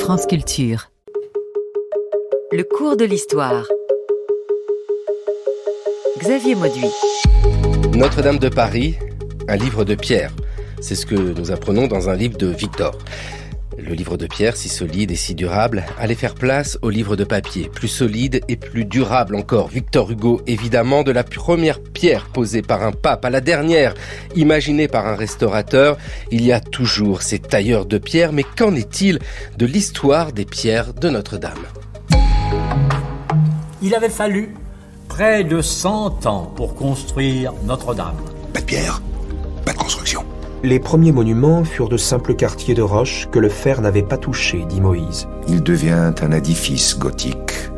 France Culture. Le cours de l'histoire. Xavier Mauduit. Notre-Dame de Paris, un livre de pierre. C'est ce que nous apprenons dans un livre de Victor. Le livre de pierre, si solide et si durable, allait faire place au livre de papier, plus solide et plus durable encore. Victor Hugo, évidemment, de la première pierre posée par un pape à la dernière, imaginée par un restaurateur, il y a toujours ces tailleurs de pierre. Mais qu'en est-il de l'histoire des pierres de Notre-Dame ? Il avait fallu près de 100 ans pour construire Notre-Dame. Pas de pierre, pas de construction. Les premiers monuments furent de simples quartiers de roche que le fer n'avait pas touchés, dit Moïse. Il devient un édifice gothique,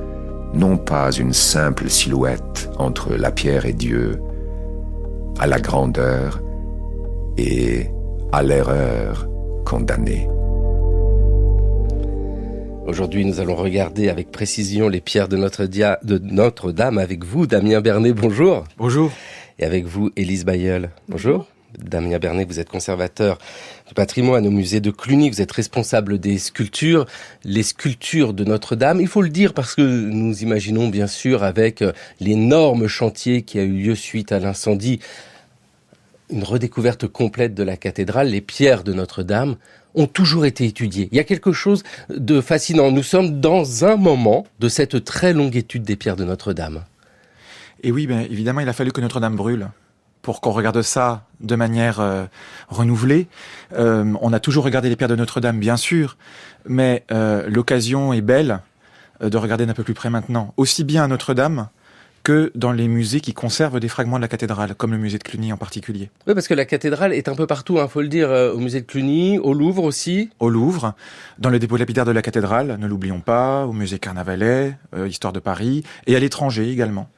non pas une simple silhouette entre la pierre et Dieu, à la grandeur et à l'erreur condamnée. Aujourd'hui, nous allons regarder avec précision les pierres de Notre-Dame avec vous, Damien Bernet, bonjour. Bonjour. Et avec vous, Élise Bailleul, bonjour. Damien Bernet, vous êtes conservateur du patrimoine au musée de Cluny, vous êtes responsable des sculptures, les sculptures de Notre-Dame. Il faut le dire parce que nous imaginons bien sûr avec l'énorme chantier qui a eu lieu suite à l'incendie, une redécouverte complète de la cathédrale, les pierres de Notre-Dame ont toujours été étudiées. Il y a quelque chose de fascinant. Nous sommes dans un moment de cette très longue étude des pierres de Notre-Dame. Et oui, évidemment, il a fallu que Notre-Dame brûle pour qu'on regarde ça de manière renouvelée. On a toujours regardé les pierres de Notre-Dame, bien sûr, mais l'occasion est belle de regarder d'un peu plus près maintenant, aussi bien à Notre-Dame que dans les musées qui conservent des fragments de la cathédrale, comme le musée de Cluny en particulier. Oui, parce que la cathédrale est un peu partout, faut le dire, au musée de Cluny, au Louvre aussi. Au Louvre, dans le dépôt lapidaire de la cathédrale, ne l'oublions pas, au musée Carnavalet, Histoire de Paris, et à l'étranger également,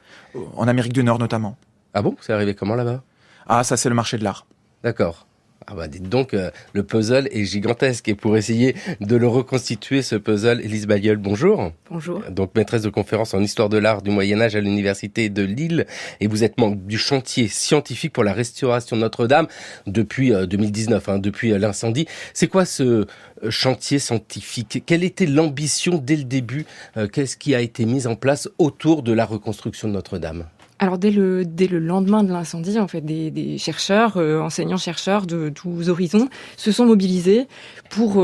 en Amérique du Nord notamment. Ah bon ? C'est arrivé comment là-bas ? Ah, ça c'est le marché de l'art. D'accord. Ah bah dites donc, le puzzle est gigantesque. Et pour essayer de le reconstituer, ce puzzle, Élise Bailleul, bonjour. Bonjour. Donc maîtresse de conférence en histoire de l'art du Moyen-Âge à l'Université de Lille. Et vous êtes membre du chantier scientifique pour la restauration de Notre-Dame depuis 2019, depuis l'incendie. C'est quoi ce chantier scientifique ? Quelle était l'ambition dès le début ? Qu'est-ce qui a été mis en place autour de la reconstruction de Notre-Dame ? Alors dès le lendemain de l'incendie, en fait, des chercheurs, enseignants-chercheurs de tous horizons se sont mobilisés pour,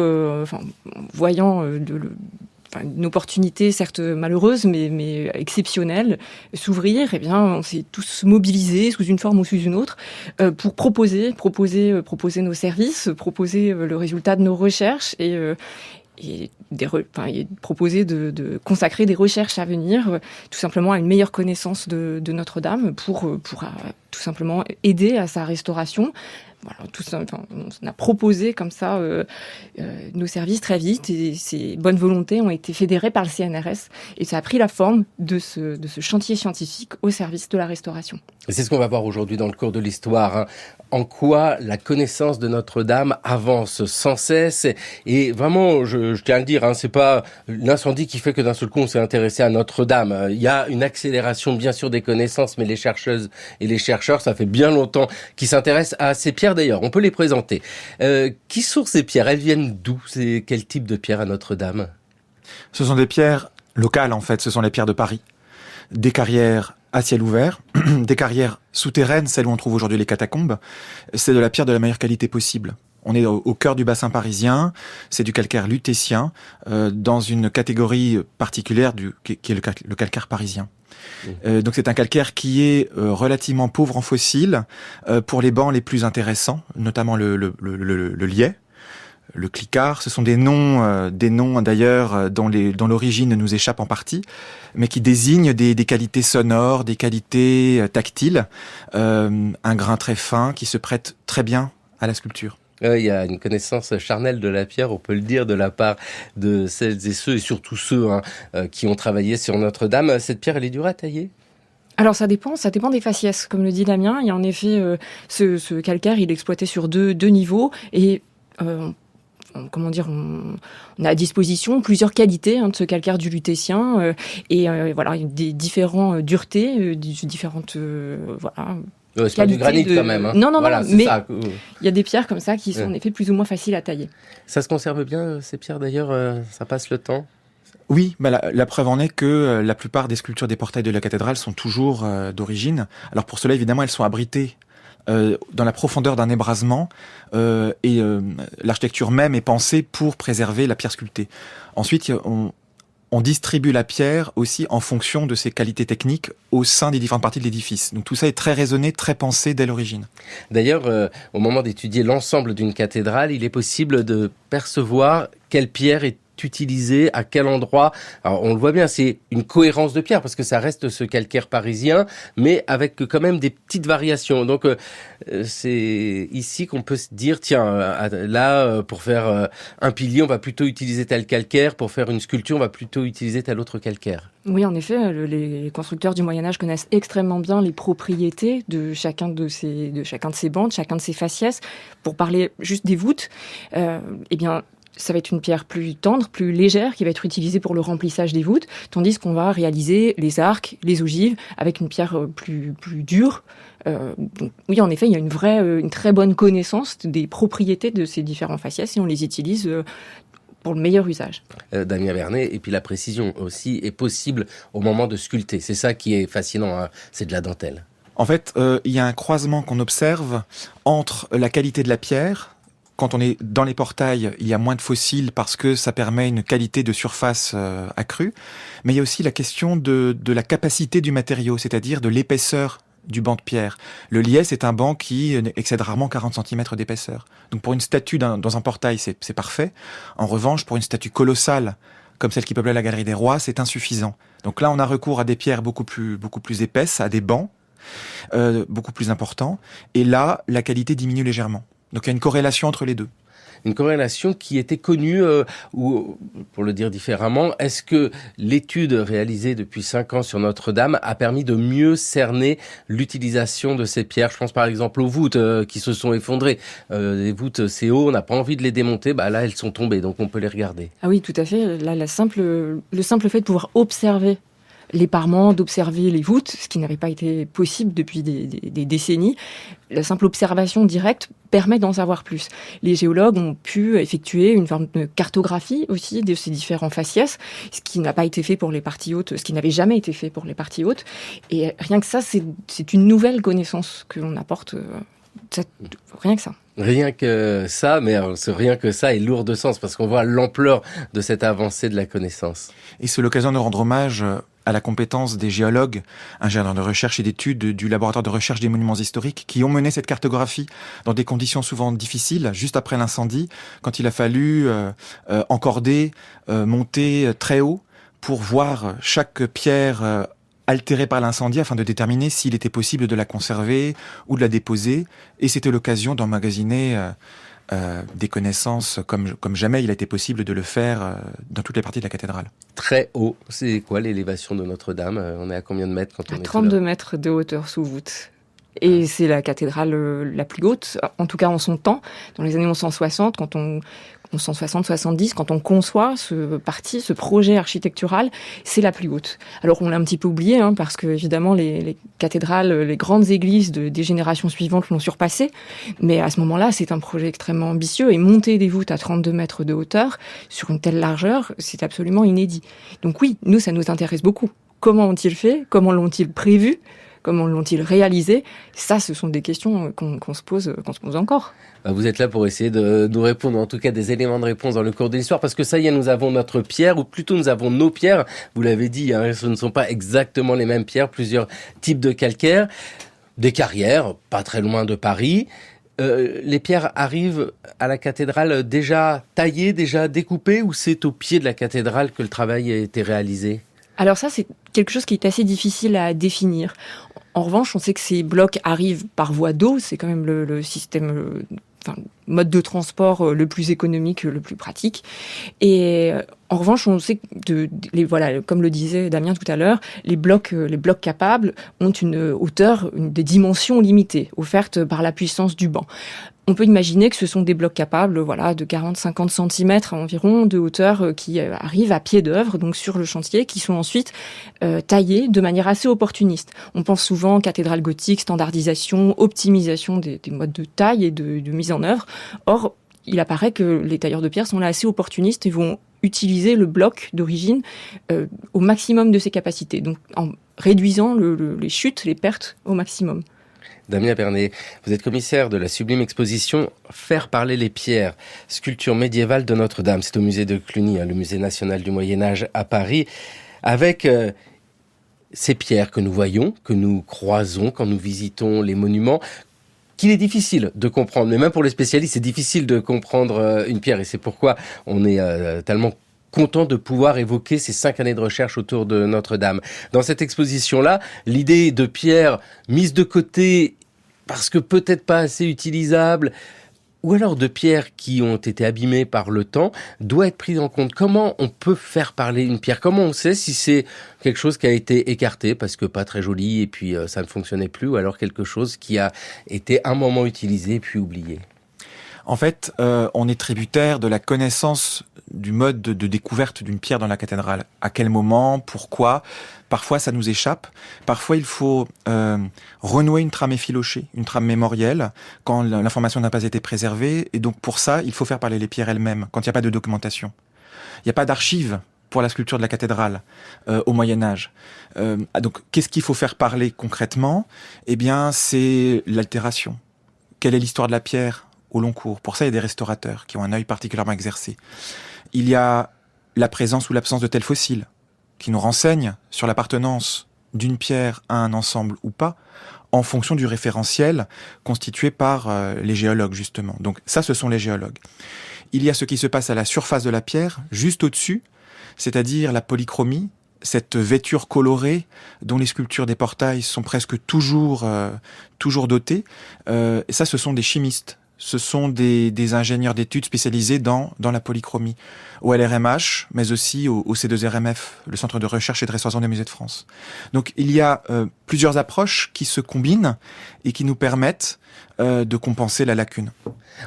voyant une opportunité certes malheureuse mais exceptionnelle s'ouvrir, eh bien on s'est tous mobilisés sous une forme ou sous une autre pour proposer nos services, proposer le résultat de nos recherches et proposer de consacrer des recherches à venir, tout simplement à une meilleure connaissance de Notre-Dame pour tout simplement aider à sa restauration. Voilà, on a proposé comme ça nos services très vite et ces bonnes volontés ont été fédérées par le CNRS et ça a pris la forme de ce chantier scientifique au service de la restauration. Et c'est ce qu'on va voir aujourd'hui dans le cours de l'histoire. En quoi la connaissance de Notre-Dame avance sans cesse. Et vraiment, je tiens à le dire, c'est pas l'incendie qui fait que d'un seul coup on s'est intéressé à Notre-Dame. Il y a une accélération bien sûr des connaissances, mais les chercheuses et les chercheurs, ça fait bien longtemps qu'ils s'intéressent à ces pierres d'ailleurs. On peut les présenter. Qui sont ces pierres ? Elles viennent d'où ? C'est quel type de pierre à Notre-Dame ? Ce sont des pierres locales en fait, ce sont les pierres de Paris. Des carrières à ciel ouvert, des carrières souterraines, celles où on trouve aujourd'hui les catacombes. C'est de la pierre de la meilleure qualité possible. On est au cœur du bassin parisien, c'est du calcaire lutétien, dans une catégorie particulière qui est le calcaire parisien. Donc c'est un calcaire qui est relativement pauvre en fossiles pour les bancs les plus intéressants, notamment le liais, le clicard. Ce sont des noms d'ailleurs dont l'origine nous échappe en partie, mais qui désignent des qualités sonores, des qualités tactiles, un grain très fin qui se prête très bien à la sculpture. Il y a une connaissance charnelle de la pierre, on peut le dire, de la part de celles et ceux, et surtout ceux qui ont travaillé sur Notre-Dame. Cette pierre, elle est dure à tailler ? Alors ça dépend des faciès. Comme le dit Damien, il y a en effet ce calcaire, il est exploité sur deux niveaux et on a à disposition plusieurs qualités de ce calcaire du lutétien et voilà des différentes duretés, différentes C'est pas du granit quand même. Hein. Non, voilà, mais ça. Il y a des pierres comme ça qui sont en effet plus ou moins faciles à tailler. Ça se conserve bien, ces pierres d'ailleurs, ça passe le temps? Oui, bah la preuve en est que la plupart des sculptures des portails de la cathédrale sont toujours d'origine. Alors pour cela, évidemment, elles sont abritées dans la profondeur d'un ébrasement et l'architecture même est pensée pour préserver la pierre sculptée. Ensuite, on distribue la pierre aussi en fonction de ses qualités techniques au sein des différentes parties de l'édifice. Donc tout ça est très raisonné, très pensé dès l'origine. D'ailleurs, au moment d'étudier l'ensemble d'une cathédrale, il est possible de percevoir quelle pierre est utilisée, à quel endroit. Alors, on le voit bien, c'est une cohérence de pierre, parce que ça reste ce calcaire parisien, mais avec quand même des petites variations. Donc, c'est ici qu'on peut se dire, tiens, là, pour faire un pilier, on va plutôt utiliser tel calcaire, pour faire une sculpture, on va plutôt utiliser tel autre calcaire. Oui, en effet, les constructeurs du Moyen-Âge connaissent extrêmement bien les propriétés de chacun de ces bancs, chacun de ces faciès. Pour parler juste des voûtes, eh bien, ça va être une pierre plus tendre, plus légère, qui va être utilisée pour le remplissage des voûtes, tandis qu'on va réaliser les arcs, les ogives, avec une pierre plus dure. Donc, oui, en effet, il y a une très bonne connaissance des propriétés de ces différents faciès et on les utilise pour le meilleur usage. Damien Bernet, et puis la précision aussi est possible au moment de sculpter. C'est ça qui est fascinant, hein, c'est de la dentelle. En fait, il y a un croisement qu'on observe entre la qualité de la pierre. Quand on est dans les portails, il y a moins de fossiles parce que ça permet une qualité de surface accrue. Mais il y a aussi la question de la capacité du matériau, c'est-à-dire de l'épaisseur du banc de pierre. Le liesse est un banc qui excède rarement 40 cm d'épaisseur. Donc pour une statue dans un portail, c'est parfait. En revanche, pour une statue colossale, comme celle qui peuplait la Galerie des Rois, c'est insuffisant. Donc là, on a recours à des pierres beaucoup plus épaisses, à des bancs beaucoup plus importants. Et là, la qualité diminue légèrement. Donc il y a une corrélation entre les deux. Une corrélation qui était connue, ou pour le dire différemment, est-ce que l'étude réalisée depuis 5 ans sur Notre-Dame a permis de mieux cerner l'utilisation de ces pierres? Je pense par exemple aux voûtes qui se sont effondrées. Les voûtes, c'est haut, on n'a pas envie de les démonter, bah là elles sont tombées, donc on peut les regarder. Ah oui, tout à fait. Là, le simple fait de pouvoir observer les parements, d'observer les voûtes, ce qui n'avait pas été possible depuis des décennies. La simple observation directe permet d'en savoir plus. Les géologues ont pu effectuer une forme de cartographie aussi de ces différents faciès, ce qui n'a pas été fait pour les parties hautes, ce qui n'avait jamais été fait pour les parties hautes. Et rien que ça, c'est une nouvelle connaissance que l'on apporte. Rien que ça. Rien que ça, mais ce rien que ça est lourd de sens parce qu'on voit l'ampleur de cette avancée de la connaissance. Et c'est l'occasion de rendre hommage à la compétence des géologues, ingénieurs de recherche et d'études du laboratoire de recherche des monuments historiques qui ont mené cette cartographie dans des conditions souvent difficiles, juste après l'incendie, quand il a fallu encorder, monter très haut pour voir chaque pierre altérée par l'incendie afin de déterminer s'il était possible de la conserver ou de la déposer. Et c'était l'occasion d'emmagasiner des connaissances comme jamais il a été possible de le faire dans toutes les parties de la cathédrale. Très haut, c'est quoi l'élévation de Notre-Dame? On est à combien de mètres quand on est 32 mètres de hauteur sous voûte. Et c'est la cathédrale la plus haute, en tout cas en son temps, dans les années 1960, 1960-70, quand on conçoit ce projet architectural, c'est la plus haute. Alors on l'a un petit peu oublié, parce que évidemment les cathédrales, les grandes églises des générations suivantes l'ont surpassé, mais à ce moment-là, c'est un projet extrêmement ambitieux, et monter des voûtes à 32 mètres de hauteur, sur une telle largeur, c'est absolument inédit. Donc oui, nous, ça nous intéresse beaucoup. Comment ont-ils fait? Comment l'ont-ils prévu? Comment l'ont-ils réalisé? Ça, ce sont des questions qu'on se pose encore. Vous êtes là pour essayer de nous répondre, en tout cas des éléments de réponse dans le cours de l'histoire, parce que ça y est, nous avons notre pierre, ou plutôt nous avons nos pierres. Vous l'avez dit, ce ne sont pas exactement les mêmes pierres, plusieurs types de calcaire, des carrières, pas très loin de Paris. Les pierres arrivent à la cathédrale déjà taillées, déjà découpées, ou c'est au pied de la cathédrale que le travail a été réalisé? Alors ça, c'est quelque chose qui est assez difficile à définir. En revanche, on sait que ces blocs arrivent par voie d'eau, c'est quand même le système, mode de transport le plus économique, le plus pratique. Et en revanche, on sait que, comme le disait Damien tout à l'heure, les blocs capables ont une hauteur, des dimensions limitées, offertes par la puissance du banc. on peut imaginer que ce sont des blocs capables, voilà, de 40-50 cm environ de hauteur qui arrivent à pied d'œuvre, donc sur le chantier, qui sont ensuite taillés de manière assez opportuniste. On pense souvent cathédrale gothique, standardisation, optimisation des modes de taille et de mise en œuvre. Or, il apparaît que les tailleurs de pierre sont là assez opportunistes et vont utiliser le bloc d'origine au maximum de ses capacités, donc en réduisant les chutes, les pertes au maximum. Damien Bernet, vous êtes commissaire de la sublime exposition Faire parler les pierres, sculpture médiévale de Notre-Dame. C'est au musée de Cluny, le musée national du Moyen-Âge à Paris, avec ces pierres que nous voyons, que nous croisons quand nous visitons les monuments, qu'il est difficile de comprendre. Mais même pour les spécialistes, c'est difficile de comprendre une pierre. Et c'est pourquoi on est tellement content de pouvoir évoquer ces 5 années de recherche autour de Notre-Dame. Dans cette exposition-là, l'idée de pierres mises de côté parce que peut-être pas assez utilisables, ou alors de pierres qui ont été abîmées par le temps, doit être prise en compte. Comment on peut faire parler une pierre ? Comment on sait si c'est quelque chose qui a été écarté parce que pas très joli et puis ça ne fonctionnait plus, ou alors quelque chose qui a été un moment utilisé puis oublié ? En fait, on est tributaire de la connaissance du mode de découverte d'une pierre dans la cathédrale. À quel moment, pourquoi ? Parfois, ça nous échappe. Parfois, il faut renouer une trame effilochée, une trame mémorielle, quand l'information n'a pas été préservée. Et donc, pour ça, il faut faire parler les pierres elles-mêmes, quand il n'y a pas de documentation. Il n'y a pas d'archives pour la sculpture de la cathédrale au Moyen-Âge. Donc, qu'est-ce qu'il faut faire parler concrètement ? Eh bien, c'est l'altération. Quelle est l'histoire de la pierre au long cours? Pour ça, il y a des restaurateurs qui ont un œil particulièrement exercé. Il y a la présence ou l'absence de tels fossiles qui nous renseignent sur l'appartenance d'une pierre à un ensemble ou pas, en fonction du référentiel constitué par les géologues, justement. Donc ça, ce sont les géologues. Il y a ce qui se passe à la surface de la pierre, juste au-dessus, c'est-à-dire la polychromie, cette vêture colorée dont les sculptures des portails sont presque toujours dotées. Et ça, ce sont des chimistes. Ce sont des ingénieurs d'études spécialisés dans la polychromie, au LRMH, mais aussi au C2RMF, le Centre de recherche et de restauration des musées de France. Donc il y a plusieurs approches qui se combinent et qui nous permettent de compenser la lacune.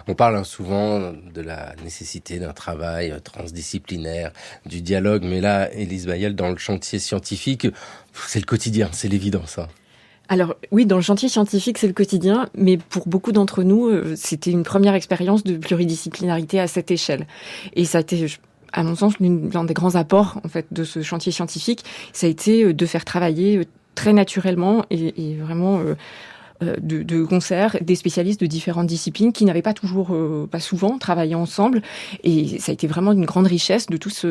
On parle souvent de la nécessité d'un travail transdisciplinaire, du dialogue, mais là, Élise Bailleul, dans le chantier scientifique, c'est le quotidien, c'est l'évidence. Alors oui, dans le chantier scientifique, c'est le quotidien, mais pour beaucoup d'entre nous, c'était une première expérience de pluridisciplinarité à cette échelle. Et ça a été, à mon sens, l'un des grands apports en fait de ce chantier scientifique, ça a été de faire travailler très naturellement et vraiment de concert des spécialistes de différentes disciplines qui n'avaient pas souvent travaillé ensemble. Et ça a été vraiment une grande richesse de tous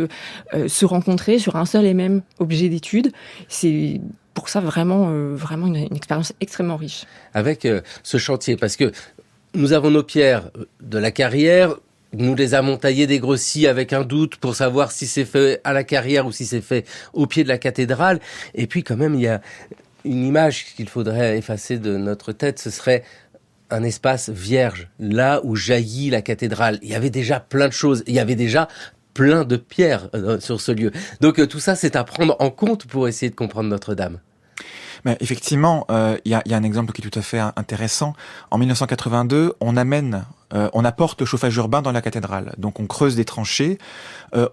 se rencontrer sur un seul et même objet d'étude. C'est pour ça vraiment une expérience extrêmement riche. Avec ce chantier, parce que nous avons nos pierres de la carrière, nous les avons taillées, dégrossies avec un doute pour savoir si c'est fait à la carrière ou si c'est fait au pied de la cathédrale. Et puis quand même, il y a une image qu'il faudrait effacer de notre tête, ce serait un espace vierge, là où jaillit la cathédrale. Il y avait déjà plein de choses, il y avait déjà plein de pierres sur ce lieu. Donc tout ça, c'est à prendre en compte pour essayer de comprendre Notre-Dame. Mais effectivement, il y a un exemple qui est tout à fait intéressant. En 1982, on apporte le chauffage urbain dans la cathédrale. Donc on creuse des tranchées,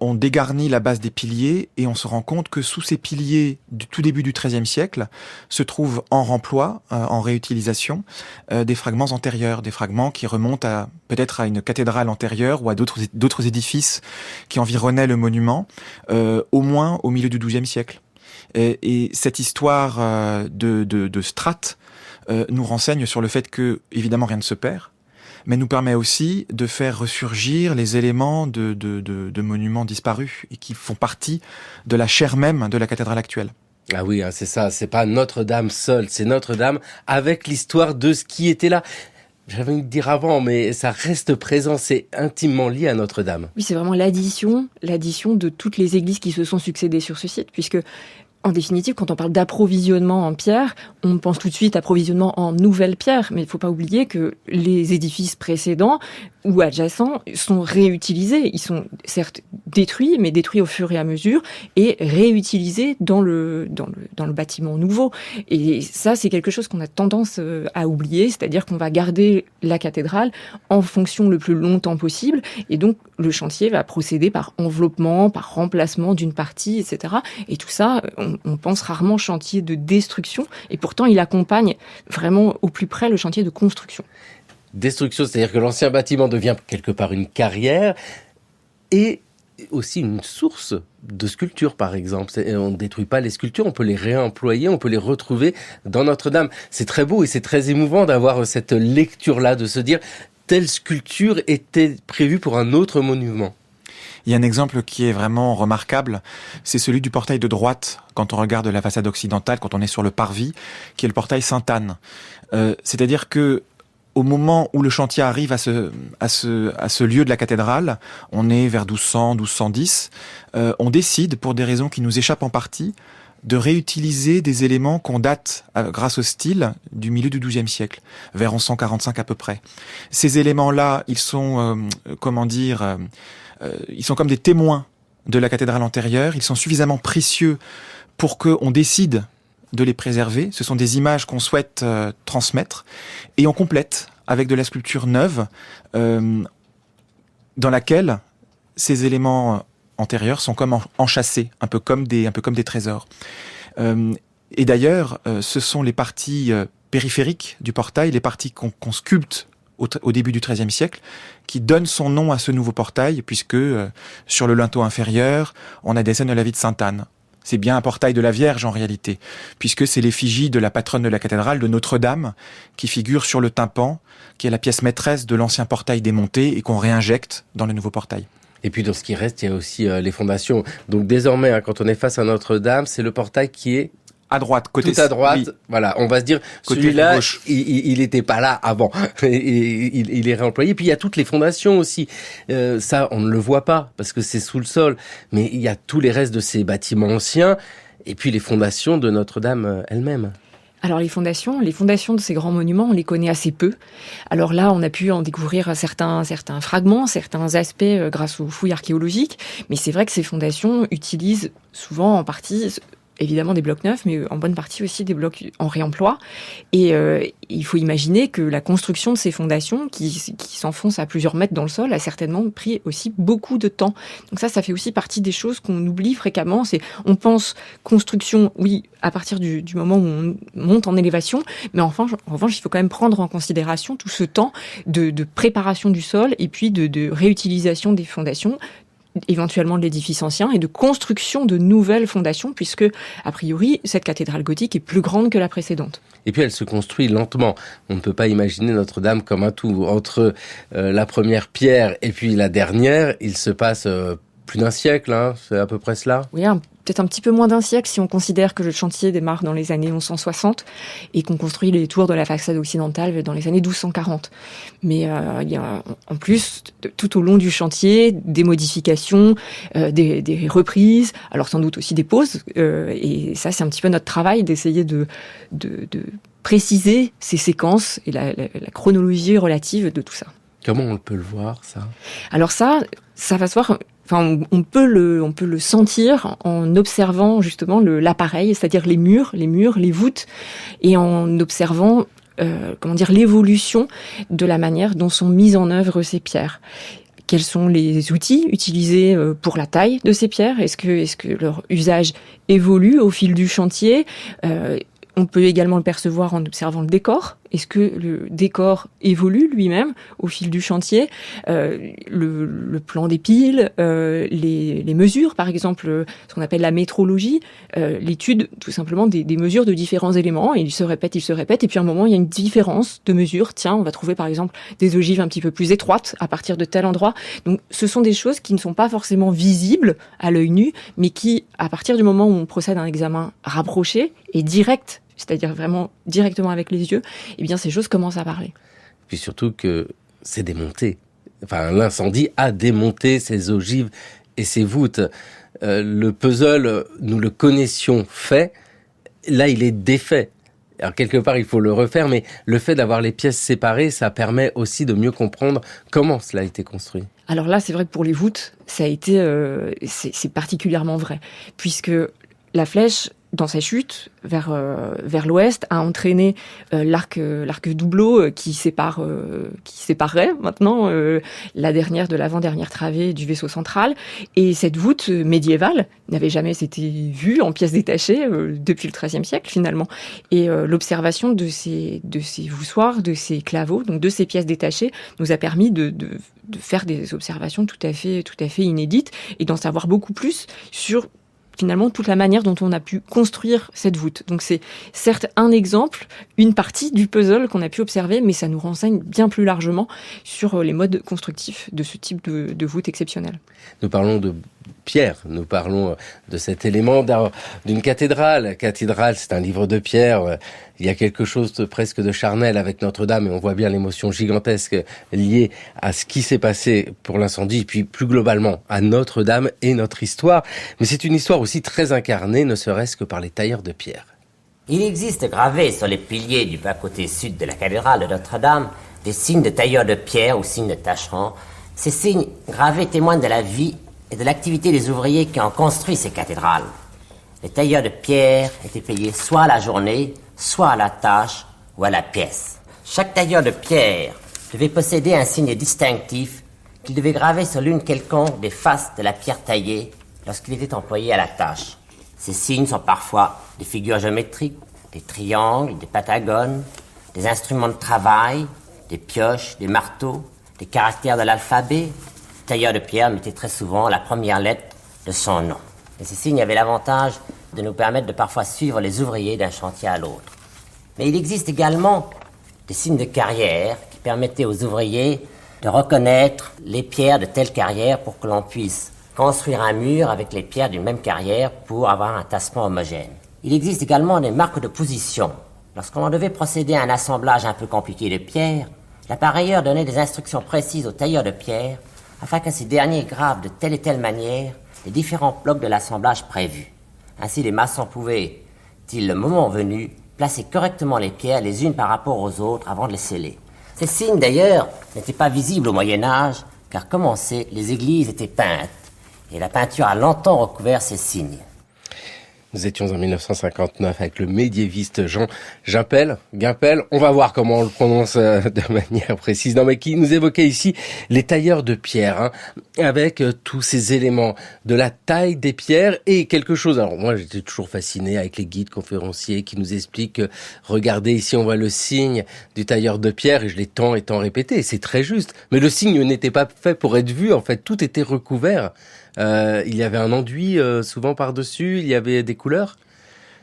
on dégarnit la base des piliers et on se rend compte que sous ces piliers du tout début du XIIIe siècle se trouvent en remploi, en réutilisation, des fragments antérieurs, des fragments qui remontent peut-être à une cathédrale antérieure ou à d'autres édifices qui environnaient le monument, au moins au milieu du XIIe siècle. Et cette histoire de strates nous renseigne sur le fait que, évidemment, rien ne se perd, mais nous permet aussi de faire ressurgir les éléments de monuments disparus et qui font partie de la chair même de la cathédrale actuelle. Ah oui, c'est ça, c'est pas Notre-Dame seule, c'est Notre-Dame avec l'histoire de ce qui était là. J'avais envie de dire avant, mais ça reste présent, c'est intimement lié à Notre-Dame. Oui, c'est vraiment l'addition de toutes les églises qui se sont succédées sur ce site, puisque en définitive, quand on parle d'approvisionnement en pierre, on pense tout de suite approvisionnement en nouvelles pierres. Mais il ne faut pas oublier que les édifices précédents ou adjacents sont réutilisés. Ils sont certes détruit, mais détruit au fur et à mesure, et réutilisé dans le bâtiment nouveau. Et ça, c'est quelque chose qu'on a tendance à oublier, c'est-à-dire qu'on va garder la cathédrale en fonction le plus longtemps possible, et donc le chantier va procéder par enveloppement, par remplacement d'une partie, etc. Et tout ça, on pense rarement chantier de destruction, et pourtant il accompagne vraiment au plus près le chantier de construction. Destruction, c'est-à-dire que l'ancien bâtiment devient quelque part une carrière, et aussi une source de sculptures, par exemple. On ne détruit pas les sculptures, on peut les réemployer, on peut les retrouver dans Notre-Dame. C'est très beau et c'est très émouvant d'avoir cette lecture-là, de se dire telle sculpture était prévue pour un autre monument. Il y a un exemple qui est vraiment remarquable, c'est celui du portail de droite, quand on regarde la façade occidentale, quand on est sur le parvis, qui est le portail Sainte-Anne. C'est-à-dire que au moment où le chantier arrive à ce lieu de la cathédrale, on est vers 1200, 1210, on décide, pour des raisons qui nous échappent en partie, de réutiliser des éléments qu'on date, grâce au style, du milieu du XIIe siècle, vers 1145 à peu près. Ces éléments-là, ils sont, ils sont comme des témoins de la cathédrale antérieure, ils sont suffisamment précieux pour qu'on décide de les préserver. Ce sont des images qu'on souhaite transmettre, et on complète avec de la sculpture neuve dans laquelle ces éléments antérieurs sont comme enchâssés, un peu comme des trésors. Et d'ailleurs, ce sont les parties périphériques du portail, les parties qu'on sculpte au début du XIIIe siècle, qui donnent son nom à ce nouveau portail, puisque sur le linteau inférieur, on a des scènes de la vie de Sainte-Anne. C'est bien un portail de la Vierge en réalité, puisque c'est l'effigie de la patronne de la cathédrale, de Notre-Dame, qui figure sur le tympan, qui est la pièce maîtresse de l'ancien portail démonté et qu'on réinjecte dans le nouveau portail. Et puis dans ce qui reste, il y a aussi les fondations. Donc désormais, quand on est face à Notre-Dame, c'est le portail qui est à droite, côté tout à droite. Oui. Voilà, on va se dire, côté celui-là, gauche. il était pas là avant. Il est réemployé. Puis il y a toutes les fondations aussi. Ça, on ne le voit pas parce que c'est sous le sol. Mais il y a tous les restes de ces bâtiments anciens. Et puis les fondations de Notre-Dame elle-même. Alors les fondations de ces grands monuments, on les connaît assez peu. Alors là, on a pu en découvrir certains fragments, certains aspects grâce aux fouilles archéologiques. Mais c'est vrai que ces fondations utilisent souvent en partie évidemment des blocs neufs, mais en bonne partie aussi des blocs en réemploi. Et il faut imaginer que la construction de ces fondations, qui s'enfoncent à plusieurs mètres dans le sol, a certainement pris aussi beaucoup de temps. Donc ça fait aussi partie des choses qu'on oublie fréquemment. On pense construction, oui, à partir du moment où on monte en élévation, mais en revanche, il faut quand même prendre en considération tout ce temps de préparation du sol et puis de réutilisation des fondations, éventuellement de l'édifice ancien, et de construction de nouvelles fondations, puisque, a priori, cette cathédrale gothique est plus grande que la précédente. Et puis elle se construit lentement. On ne peut pas imaginer Notre-Dame comme un tout. Entre la première pierre et puis la dernière, il se passe plus d'un siècle, hein, c'est à peu près cela. Oui, peut-être un petit peu moins d'un siècle si on considère que le chantier démarre dans les années 1160 et qu'on construit les tours de la façade occidentale dans les années 1240. Mais il y a en plus, tout au long du chantier, des modifications, des reprises, alors sans doute aussi des pauses. Et ça, c'est un petit peu notre travail d'essayer de préciser ces séquences et la chronologie relative de tout ça. Comment on peut le voir, ça ? Alors ça va se voir. Enfin, on peut le sentir en observant justement l'appareil, c'est-à-dire les murs, les voûtes, et en observant l'évolution de la manière dont sont mises en œuvre ces pierres. Quels sont les outils utilisés pour la taille de ces pierres ? Est-ce que leur usage évolue au fil du chantier ? On peut également le percevoir en observant le décor. Est-ce que le décor évolue lui-même au fil du chantier ? Le plan des piles, les mesures, par exemple, ce qu'on appelle la métrologie, l'étude tout simplement des mesures de différents éléments. Et ils se répètent, et puis à un moment, il y a une différence de mesure. Tiens, on va trouver par exemple des ogives un petit peu plus étroites à partir de tel endroit. Donc ce sont des choses qui ne sont pas forcément visibles à l'œil nu, mais qui, à partir du moment où on procède à un examen rapproché et direct, c'est-à-dire vraiment directement avec les yeux, eh bien ces choses commencent à parler. Puis surtout que c'est démonté. Enfin, l'incendie a démonté ces ogives et ces voûtes. Le puzzle, nous le connaissions fait. Là, il est défait. Alors, quelque part, il faut le refaire, mais le fait d'avoir les pièces séparées, ça permet aussi de mieux comprendre comment cela a été construit. Alors là, c'est vrai que pour les voûtes, ça a été, c'est particulièrement vrai, puisque la flèche, dans sa chute vers l'ouest, a entraîné l'arc doubleau qui séparerait maintenant la dernière de l'avant-dernière travée du vaisseau central. Et cette voûte médiévale n'avait jamais été vue en pièces détachées depuis le XIIIe siècle finalement. Et l'observation de ces voussoirs, de ces claveaux, donc de ces pièces détachées, nous a permis de faire des observations tout à fait inédites et d'en savoir beaucoup plus sur finalement toute la manière dont on a pu construire cette voûte. Donc c'est certes un exemple, une partie du puzzle qu'on a pu observer, mais ça nous renseigne bien plus largement sur les modes constructifs de ce type de voûte exceptionnelle. Nous parlons de pierre, nous parlons de cet élément d'une cathédrale. Cathédrale, c'est un livre de pierre. Il y a quelque chose presque de charnel avec Notre-Dame et on voit bien l'émotion gigantesque liée à ce qui s'est passé pour l'incendie et puis plus globalement à Notre-Dame et notre histoire. Mais c'est une histoire aussi très incarnée, ne serait-ce que par les tailleurs de pierre. Il existe gravés sur les piliers du bas-côté sud de la cathédrale de Notre-Dame des signes de tailleurs de pierre ou signes de tâcherons. Ces signes gravés témoignent de la vie et de l'activité des ouvriers qui ont construit ces cathédrales. Les tailleurs de pierre étaient payés soit à la journée, soit à la tâche ou à la pièce. Chaque tailleur de pierre devait posséder un signe distinctif qu'il devait graver sur l'une quelconque des faces de la pierre taillée lorsqu'il était employé à la tâche. Ces signes sont parfois des figures géométriques, des triangles, des pentagones, des instruments de travail, des pioches, des marteaux, des caractères de l'alphabet. Le tailleur de pierre mettait très souvent la première lettre de son nom. Et ces signes avaient l'avantage de nous permettre de parfois suivre les ouvriers d'un chantier à l'autre. Mais il existe également des signes de carrière qui permettaient aux ouvriers de reconnaître les pierres de telle carrière pour que l'on puisse construire un mur avec les pierres d'une même carrière pour avoir un tassement homogène. Il existe également des marques de position. Lorsqu'on devait procéder à un assemblage un peu compliqué de pierres, l'appareilleur donnait des instructions précises aux tailleurs de pierre afin que ces derniers gravent de telle et telle manière les différents blocs de l'assemblage prévu. Ainsi, les maçons pouvaient-ils, le moment venu, placer correctement les pierres les unes par rapport aux autres avant de les sceller. Ces signes, d'ailleurs, n'étaient pas visibles au Moyen-Âge, car comme on sait, les églises étaient peintes, et la peinture a longtemps recouvert ces signes. Nous étions en 1959 avec le médiéviste Jean Gimpel. On va voir comment on le prononce de manière précise. Non, mais qui nous évoquait ici les tailleurs de pierre, avec tous ces éléments de la taille des pierres et quelque chose. Alors moi, j'étais toujours fasciné avec les guides conférenciers qui nous expliquent regardez ici, on voit le signe du tailleur de pierre et je l'ai tant et tant répété. Et c'est très juste. Mais le signe n'était pas fait pour être vu. En fait, tout était recouvert. Il y avait un enduit souvent par-dessus, il y avait des couleurs.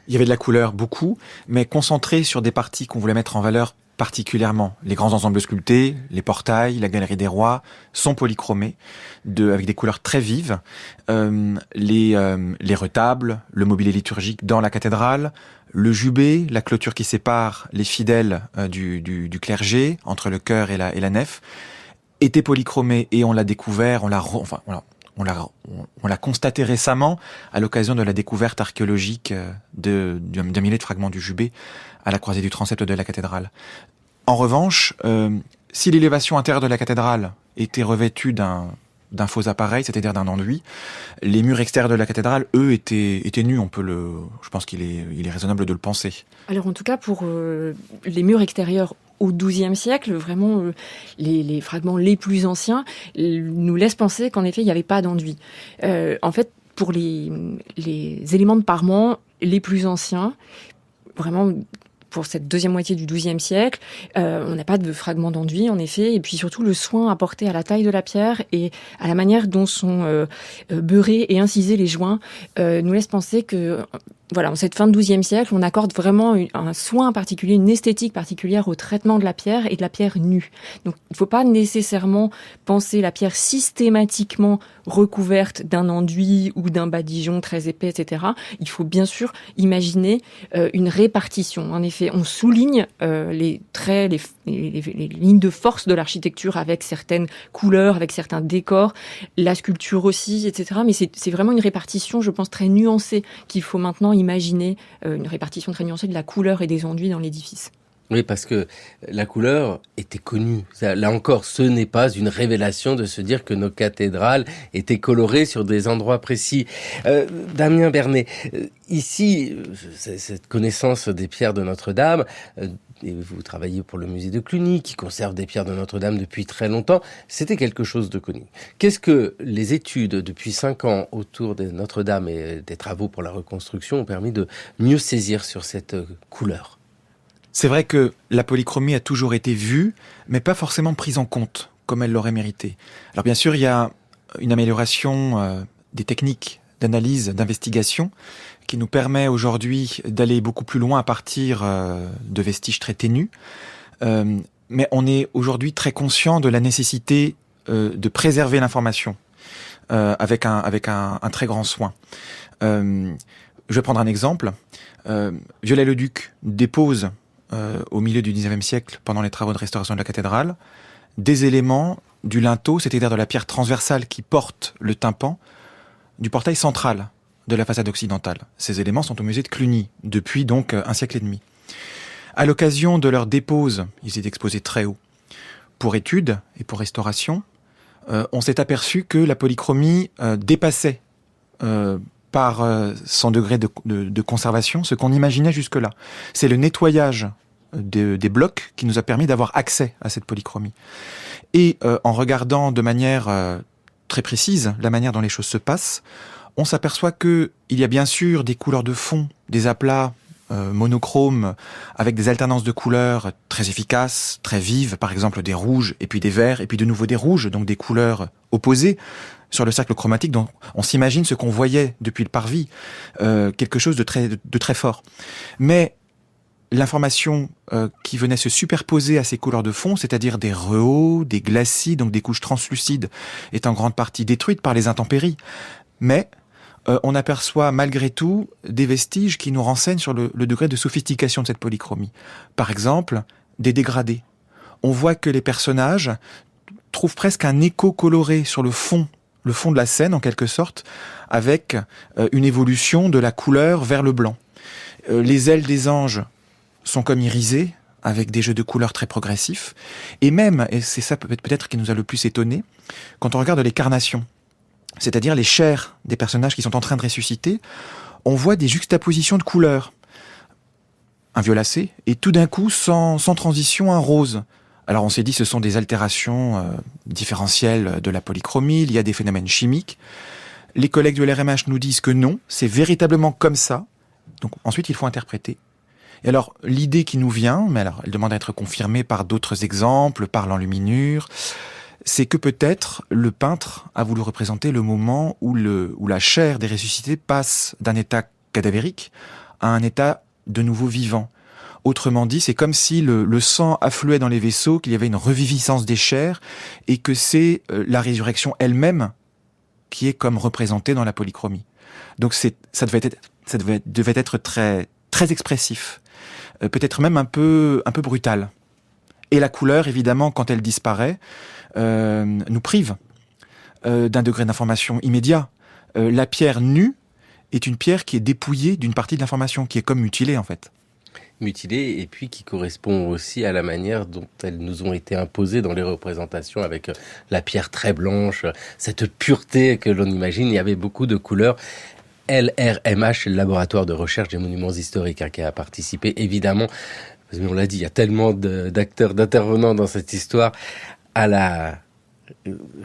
Il y avait de la couleur, beaucoup, mais concentré sur des parties qu'on voulait mettre en valeur particulièrement. Les grands ensembles sculptés, les portails, la galerie des rois sont polychromés, avec des couleurs très vives. Les retables, le mobilier liturgique dans la cathédrale, le jubé, la clôture qui sépare les fidèles du clergé entre le chœur et la nef, étaient polychromés et on l'a découvert, on l'a constaté récemment à l'occasion de la découverte archéologique d'un millet de fragments du jubé à la croisée du transept de la cathédrale. En revanche, si l'élévation intérieure de la cathédrale était revêtue d'un faux appareil, c'est-à-dire d'un enduit, les murs extérieurs de la cathédrale, eux, étaient nus. Je pense qu'il est raisonnable de le penser. Alors en tout cas, pour les murs extérieurs au XIIe siècle, vraiment, les fragments les plus anciens nous laissent penser qu'en effet, il n'y avait pas d'enduit. En fait, pour les éléments de parement les plus anciens, vraiment pour cette deuxième moitié du XIIe siècle, on n'a pas de fragments d'enduit, en effet, et puis surtout le soin apporté à la taille de la pierre et à la manière dont sont beurrés et incisés les joints nous laisse penser que voilà, en cette fin de XIIe siècle, on accorde vraiment un soin particulier, une esthétique particulière au traitement de la pierre et de la pierre nue. Donc, il ne faut pas nécessairement penser la pierre systématiquement recouverte d'un enduit ou d'un badigeon très épais, etc. Il faut bien sûr imaginer une répartition. En effet, on souligne les traits, les lignes de force de l'architecture avec certaines couleurs, avec certains décors, la sculpture aussi, etc. Mais c'est vraiment une répartition, je pense, très nuancée qu'il faut maintenant imaginer une répartition très nuancée de la couleur et des enduits dans l'édifice. Oui, parce que la couleur était connue. Là encore, ce n'est pas une révélation de se dire que nos cathédrales étaient colorées sur des endroits précis. Damien Bernet, ici, cette connaissance des pierres de Notre-Dame, et vous travaillez pour le musée de Cluny, qui conserve des pierres de Notre-Dame depuis très longtemps, c'était quelque chose de connu. Qu'est-ce que les études depuis 5 ans autour de Notre-Dame et des travaux pour la reconstruction ont permis de mieux saisir sur cette couleur ? C'est vrai que la polychromie a toujours été vue, mais pas forcément prise en compte, comme elle l'aurait mérité. Alors bien sûr, il y a une amélioration des techniques d'analyse, d'investigation, qui nous permet aujourd'hui d'aller beaucoup plus loin à partir de vestiges très ténus. Mais on est aujourd'hui très conscient de la nécessité de préserver l'information avec un très grand soin. Je vais prendre un exemple. Viollet-le-Duc dépose au milieu du XIXe siècle, pendant les travaux de restauration de la cathédrale, des éléments du linteau, c'est-à-dire de la pierre transversale qui porte le tympan, du portail central de la façade occidentale. Ces éléments sont au musée de Cluny, depuis donc un siècle et demi. À l'occasion de leur dépose, ils étaient exposés très haut, pour études et pour restauration, on s'est aperçu que la polychromie dépassait par son degré de conservation, ce qu'on imaginait jusque-là. C'est le nettoyage des blocs qui nous a permis d'avoir accès à cette polychromie. Et en regardant de manière très précise la manière dont les choses se passent, on s'aperçoit qu'il y a bien sûr des couleurs de fond, des aplats monochromes, avec des alternances de couleurs très efficaces, très vives, par exemple des rouges, et puis des verts, et puis de nouveau des rouges, donc des couleurs opposées, sur le cercle chromatique, dont on s'imagine ce qu'on voyait depuis le parvis, quelque chose de très fort. Mais l'information qui venait se superposer à ces couleurs de fond, c'est-à-dire des rehauts, des glacis, donc des couches translucides, est en grande partie détruite par les intempéries. Mais on aperçoit malgré tout des vestiges qui nous renseignent sur le degré de sophistication de cette polychromie. Par exemple, des dégradés. On voit que les personnages trouvent presque un écho coloré sur le fond de la scène en quelque sorte, avec une évolution de la couleur vers le blanc. Les ailes des anges sont comme irisées, avec des jeux de couleurs très progressifs, et même, et c'est ça peut-être qui nous a le plus étonné, quand on regarde les carnations, c'est-à-dire les chairs des personnages qui sont en train de ressusciter, on voit des juxtapositions de couleurs. Un violacé, et tout d'un coup, sans transition, un rose. Alors on s'est dit ce sont des altérations différentielles de la polychromie, il y a des phénomènes chimiques. Les collègues de l'RMH nous disent que non, c'est véritablement comme ça. Donc ensuite il faut interpréter. Et alors l'idée qui nous vient, mais alors elle demande à être confirmée par d'autres exemples, par l'enluminure, c'est que peut-être le peintre a voulu représenter le moment où la chair des ressuscités passe d'un état cadavérique à un état de nouveau vivant. Autrement dit, c'est comme si le sang affluait dans les vaisseaux, qu'il y avait une reviviscence des chairs, et que c'est la résurrection elle-même qui est comme représentée dans la polychromie. Donc ça devait être très, très expressif, peut-être même un peu brutal. Et la couleur, évidemment, quand elle disparaît, nous prive d'un degré d'information immédiat. La pierre nue est une pierre qui est dépouillée d'une partie de l'information, qui est comme mutilée en fait. Mutilée, et puis qui correspond aussi à la manière dont elles nous ont été imposées dans les représentations, avec la pierre très blanche, cette pureté que l'on imagine. Il y avait beaucoup de couleurs. LRMH, le laboratoire de recherche des monuments historiques, qui a participé évidemment, parce qu'on l'a dit, il y a tellement d'acteurs, d'intervenants dans cette histoire, à la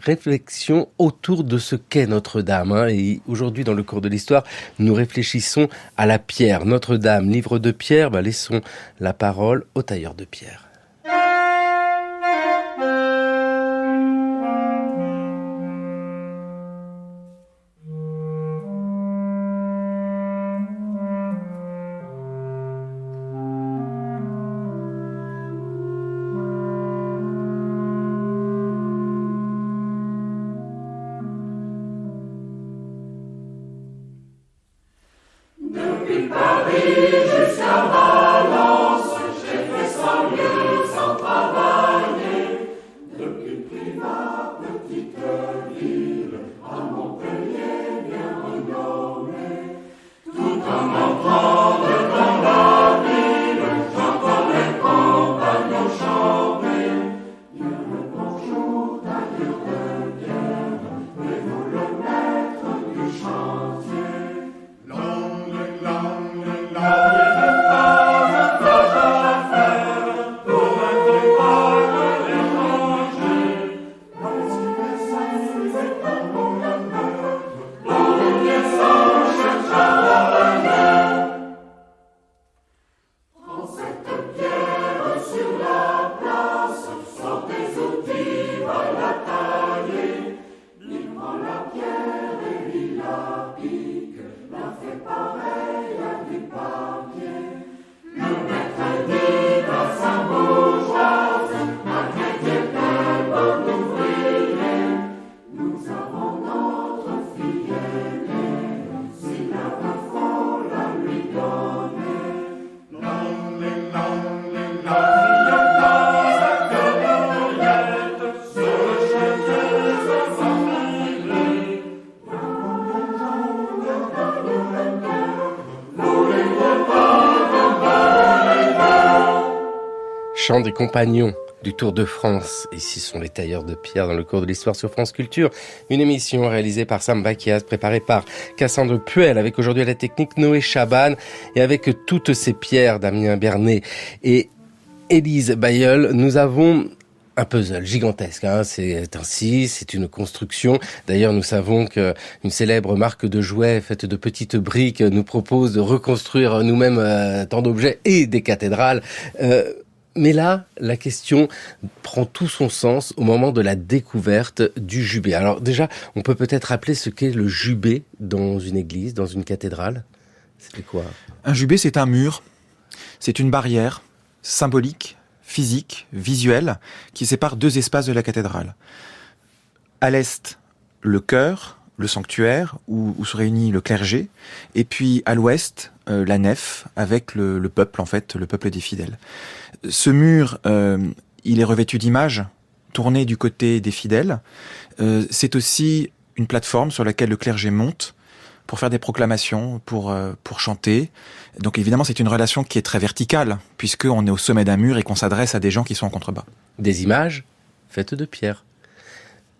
réflexion autour de ce qu'est Notre-Dame. Et aujourd'hui, dans le cours de l'histoire, nous réfléchissons à la pierre. Notre-Dame, livre de pierre, laissons la parole au tailleur de pierre. Tout en entrant dans la ville, j'entends les Chant des compagnons du Tour de France. Ici sont les tailleurs de pierre dans le cours de l'histoire sur France Culture. Une émission réalisée par Sam Bakias, préparée par Cassandre Puel, avec aujourd'hui à la technique Noé Chaban et avec toutes ces pierres Damien Bernet et Élise Bailleul. Nous avons un puzzle gigantesque, hein. C'est une construction. D'ailleurs, nous savons qu'une célèbre marque de jouets faite de petites briques nous propose de reconstruire nous-mêmes tant d'objets et des cathédrales. Mais là, la question prend tout son sens au moment de la découverte du jubé. Alors déjà, on peut peut-être rappeler ce qu'est le jubé dans une église, dans une cathédrale. C'est quoi ? Un jubé, c'est un mur, c'est une barrière symbolique, physique, visuelle, qui sépare deux espaces de la cathédrale. À l'est, le chœur, le sanctuaire, où se réunit le clergé, et puis à l'ouest, la nef, avec le peuple, en fait, le peuple des fidèles. Ce mur, il est revêtu d'images tournées du côté des fidèles. C'est aussi une plateforme sur laquelle le clergé monte pour faire des proclamations, pour chanter. Donc évidemment, c'est une relation qui est très verticale, puisqu'on est au sommet d'un mur et qu'on s'adresse à des gens qui sont en contrebas. Des images faites de pierre.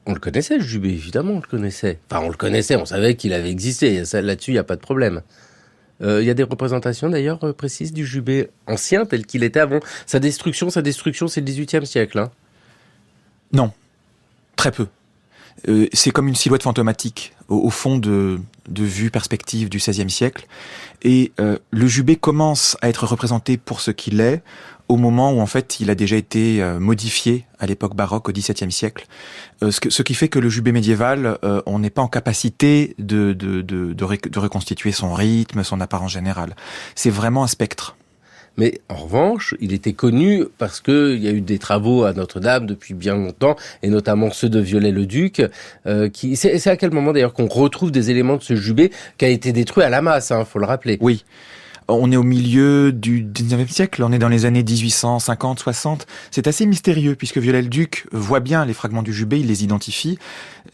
On le connaissait, le jubé, évidemment, on le connaissait. Enfin, on le connaissait, on savait qu'il avait existé. Là-dessus, il n'y a pas de problème. Il y a des représentations, d'ailleurs, précises du jubé ancien, tel qu'il était avant. Sa destruction, c'est le XVIIIe siècle. Hein. Non, très peu. C'est comme une silhouette fantomatique, au fond de vue perspective du XVIe siècle. Et le jubé commence à être représenté pour ce qu'il est, au moment où en fait il a déjà été modifié à l'époque baroque, au XVIIe siècle. Ce qui fait que le jubé médiéval, on n'est pas en capacité de reconstituer son rythme, son apparence générale. C'est vraiment un spectre. Mais en revanche, il était connu parce qu'il y a eu des travaux à Notre-Dame depuis bien longtemps, et notamment ceux de Viollet-le-Duc. C'est à quel moment d'ailleurs qu'on retrouve des éléments de ce jubé qui a été détruit à la masse, hein, faut le rappeler. Oui. On est au milieu du 19e siècle, on est dans les années 1850, 60. C'est assez mystérieux puisque Viollet-le-Duc voit bien les fragments du jubé, il les identifie.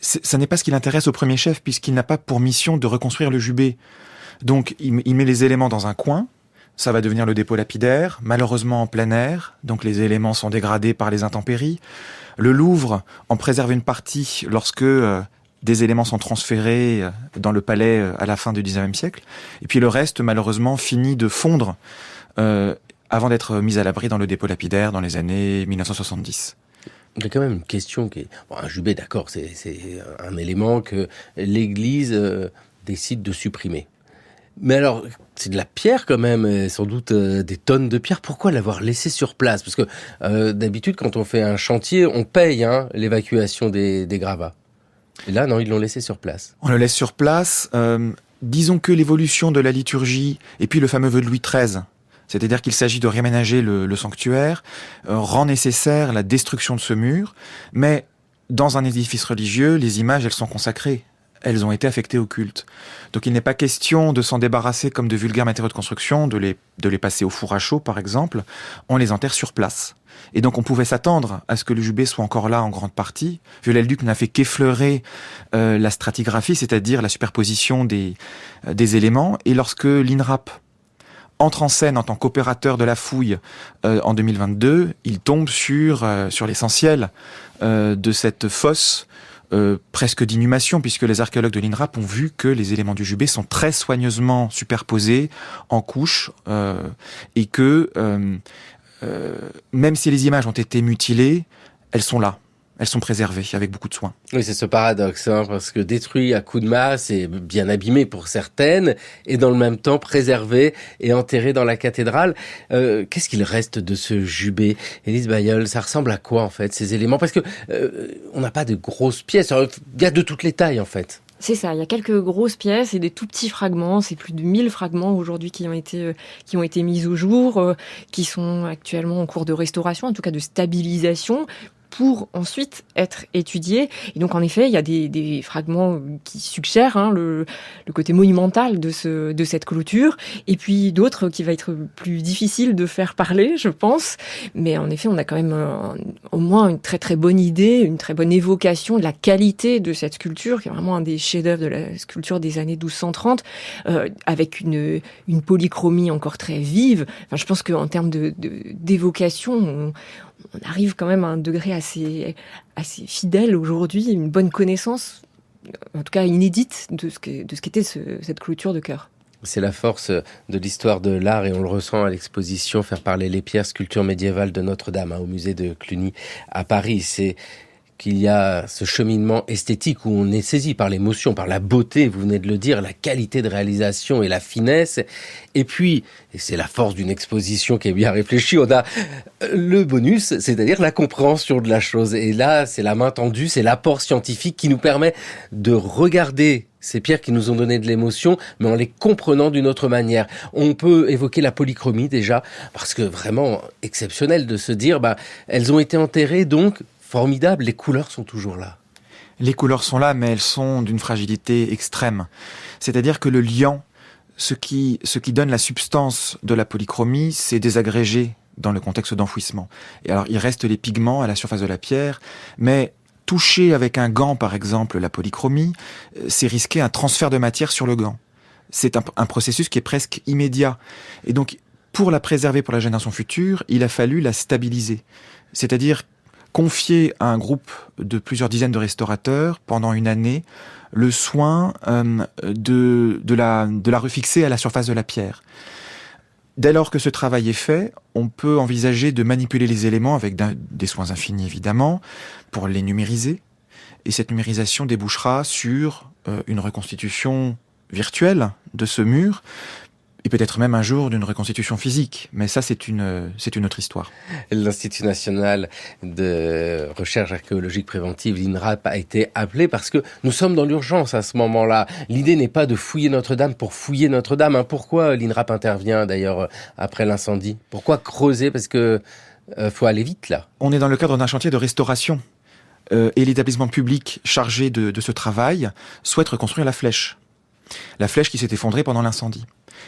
Ça n'est pas ce qui l'intéresse au premier chef puisqu'il n'a pas pour mission de reconstruire le jubé. Donc il met les éléments dans un coin, ça va devenir le dépôt lapidaire, malheureusement en plein air, donc les éléments sont dégradés par les intempéries. Le Louvre en préserve une partie lorsque des éléments sont transférés dans le palais à la fin du XIXe siècle. Et puis le reste, malheureusement, finit de fondre avant d'être mis à l'abri dans le dépôt lapidaire dans les années 1970. Il y a quand même une question qui est... Bon, un jubé, d'accord, c'est un élément que l'Église décide de supprimer. Mais alors, c'est de la pierre quand même, sans doute des tonnes de pierre. Pourquoi l'avoir laissé sur place ? Parce que d'habitude, quand on fait un chantier, on paye l'évacuation des gravats. Et là, non, ils l'ont laissé sur place. On le laisse sur place. Disons que l'évolution de la liturgie, et puis le fameux vœu de Louis XIII, c'est-à-dire qu'il s'agit de réaménager le sanctuaire, rend nécessaire la destruction de ce mur. Mais dans un édifice religieux, les images, elles sont consacrées. Elles ont été affectées au culte. Donc il n'est pas question de s'en débarrasser comme de vulgaires matériaux de construction, de les passer au four à chaud par exemple. On les enterre sur place. Et donc on pouvait s'attendre à ce que le jubé soit encore là en grande partie. Viollet-le-Duc n'a fait qu'effleurer la stratigraphie, c'est-à-dire la superposition des éléments. Et lorsque l'INRAP entre en scène en tant qu'opérateur de la fouille en 2022, il tombe sur l'essentiel de cette fosse presque d'inhumation, puisque les archéologues de l'INRAP ont vu que les éléments du jubé sont très soigneusement superposés en couches et que même si les images ont été mutilées, elles sont là. Elles sont préservées avec beaucoup de soin. Oui, c'est ce paradoxe, parce que détruit à coups de masse et bien abîmé pour certaines, et dans le même temps préservé et enterré dans la cathédrale. Qu'est-ce qu'il reste de ce jubé, Élise Bailleul ? Ça ressemble à quoi en fait ces éléments ? Parce que on n'a pas de grosses pièces. Il y a de toutes les tailles en fait. C'est ça, il y a quelques grosses pièces et des tout petits fragments. C'est plus de 1000 fragments aujourd'hui qui ont été mis au jour, qui sont actuellement en cours de restauration, en tout cas de stabilisation. pour ensuite être étudié. Et donc, en effet, il y a des fragments qui suggèrent le côté monumental de cette clôture, et puis d'autres qui va être plus difficile de faire parler, je pense. Mais en effet, on a quand même au moins une très très bonne idée, une très bonne évocation de la qualité de cette sculpture, qui est vraiment un des chefs-d'œuvre de la sculpture des années 1230, avec une polychromie encore très vive. Enfin, je pense qu'en termes d'évocation, on arrive quand même à un degré assez fidèle aujourd'hui, une bonne connaissance, en tout cas inédite, de ce qu'était cette clôture de chœur. C'est la force de l'histoire de l'art et on le ressent à l'exposition Faire parler les pierres, sculpture médiévale de Notre-Dame, au musée de Cluny à Paris. C'est qu'il y a ce cheminement esthétique où on est saisi par l'émotion, par la beauté, vous venez de le dire, la qualité de réalisation et la finesse. Et puis, et c'est la force d'une exposition qui est bien réfléchie, on a le bonus, c'est-à-dire la compréhension de la chose. Et là, c'est la main tendue, c'est l'apport scientifique qui nous permet de regarder ces pierres qui nous ont donné de l'émotion, mais en les comprenant d'une autre manière. On peut évoquer la polychromie déjà, parce que vraiment exceptionnel de se dire, elles ont été enterrées, donc formidable, les couleurs sont toujours là. Les couleurs sont là, mais elles sont d'une fragilité extrême. C'est-à-dire que le liant, ce qui donne la substance de la polychromie, c'est désagrégé dans le contexte d'enfouissement. Et alors, il reste les pigments à la surface de la pierre, mais toucher avec un gant, par exemple, la polychromie, c'est risquer un transfert de matière sur le gant. C'est un processus qui est presque immédiat. Et donc, pour la préserver pour la génération future, il a fallu la stabiliser. C'est-à-dire confier à un groupe de plusieurs dizaines de restaurateurs pendant une année le soin de la refixer à la surface de la pierre. Dès lors que ce travail est fait, on peut envisager de manipuler les éléments avec des soins infinis évidemment, pour les numériser. Et cette numérisation débouchera sur une reconstitution virtuelle de ce mur, et peut-être même un jour d'une reconstitution physique. Mais ça, c'est une autre histoire. L'Institut national de recherche archéologique préventive, l'INRAP, a été appelé parce que nous sommes dans l'urgence à ce moment-là. L'idée n'est pas de fouiller Notre-Dame pour fouiller Notre-Dame. Pourquoi l'INRAP intervient d'ailleurs après l'incendie ? Pourquoi creuser ? Parce que faut aller vite là. On est dans le cadre d'un chantier de restauration. Et l'établissement public chargé de ce travail souhaite reconstruire la flèche. La flèche qui s'est effondrée pendant l'incendie.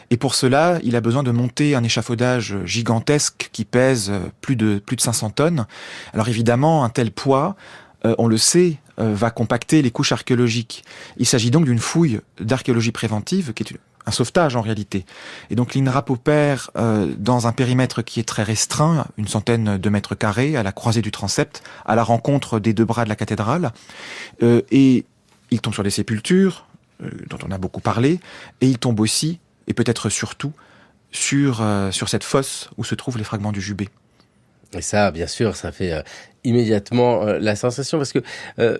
Et pour cela, il a besoin de monter un échafaudage gigantesque qui pèse plus de 500 tonnes. Alors évidemment, un tel poids, on le sait, va compacter les couches archéologiques. Il s'agit donc d'une fouille d'archéologie préventive, qui est un sauvetage en réalité. Et donc l'INRAP opère dans un périmètre qui est très restreint, une centaine de mètres carrés, à la croisée du transept, à la rencontre des deux bras de la cathédrale. Et il tombe sur des sépultures, dont on a beaucoup parlé, et il tombe aussi, et peut-être surtout, sur cette fosse où se trouvent les fragments du jubé. Et ça, bien sûr, ça fait immédiatement la sensation, parce que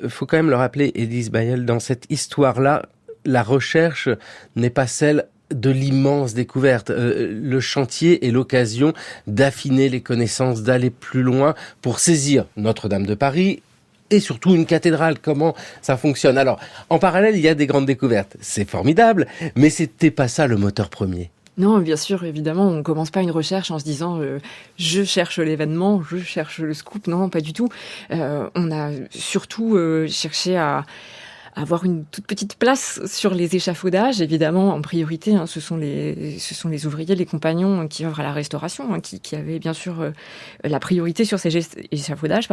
faut quand même le rappeler, Élise Bailleul, dans cette histoire-là, la recherche n'est pas celle de l'immense découverte. Le chantier est l'occasion d'affiner les connaissances, d'aller plus loin pour saisir Notre-Dame de Paris, et surtout une cathédrale, comment ça fonctionne. Alors, en parallèle, il y a des grandes découvertes. C'est formidable, mais c'était pas ça le moteur premier. Non, bien sûr, évidemment, on ne commence pas une recherche en se disant je cherche l'événement, je cherche le scoop. Non, pas du tout. On a surtout cherché à avoir une toute petite place sur les échafaudages, évidemment, en priorité. Ce sont les ouvriers, les compagnons qui œuvrent à la restauration, qui avaient bien sûr la priorité sur ces échafaudages,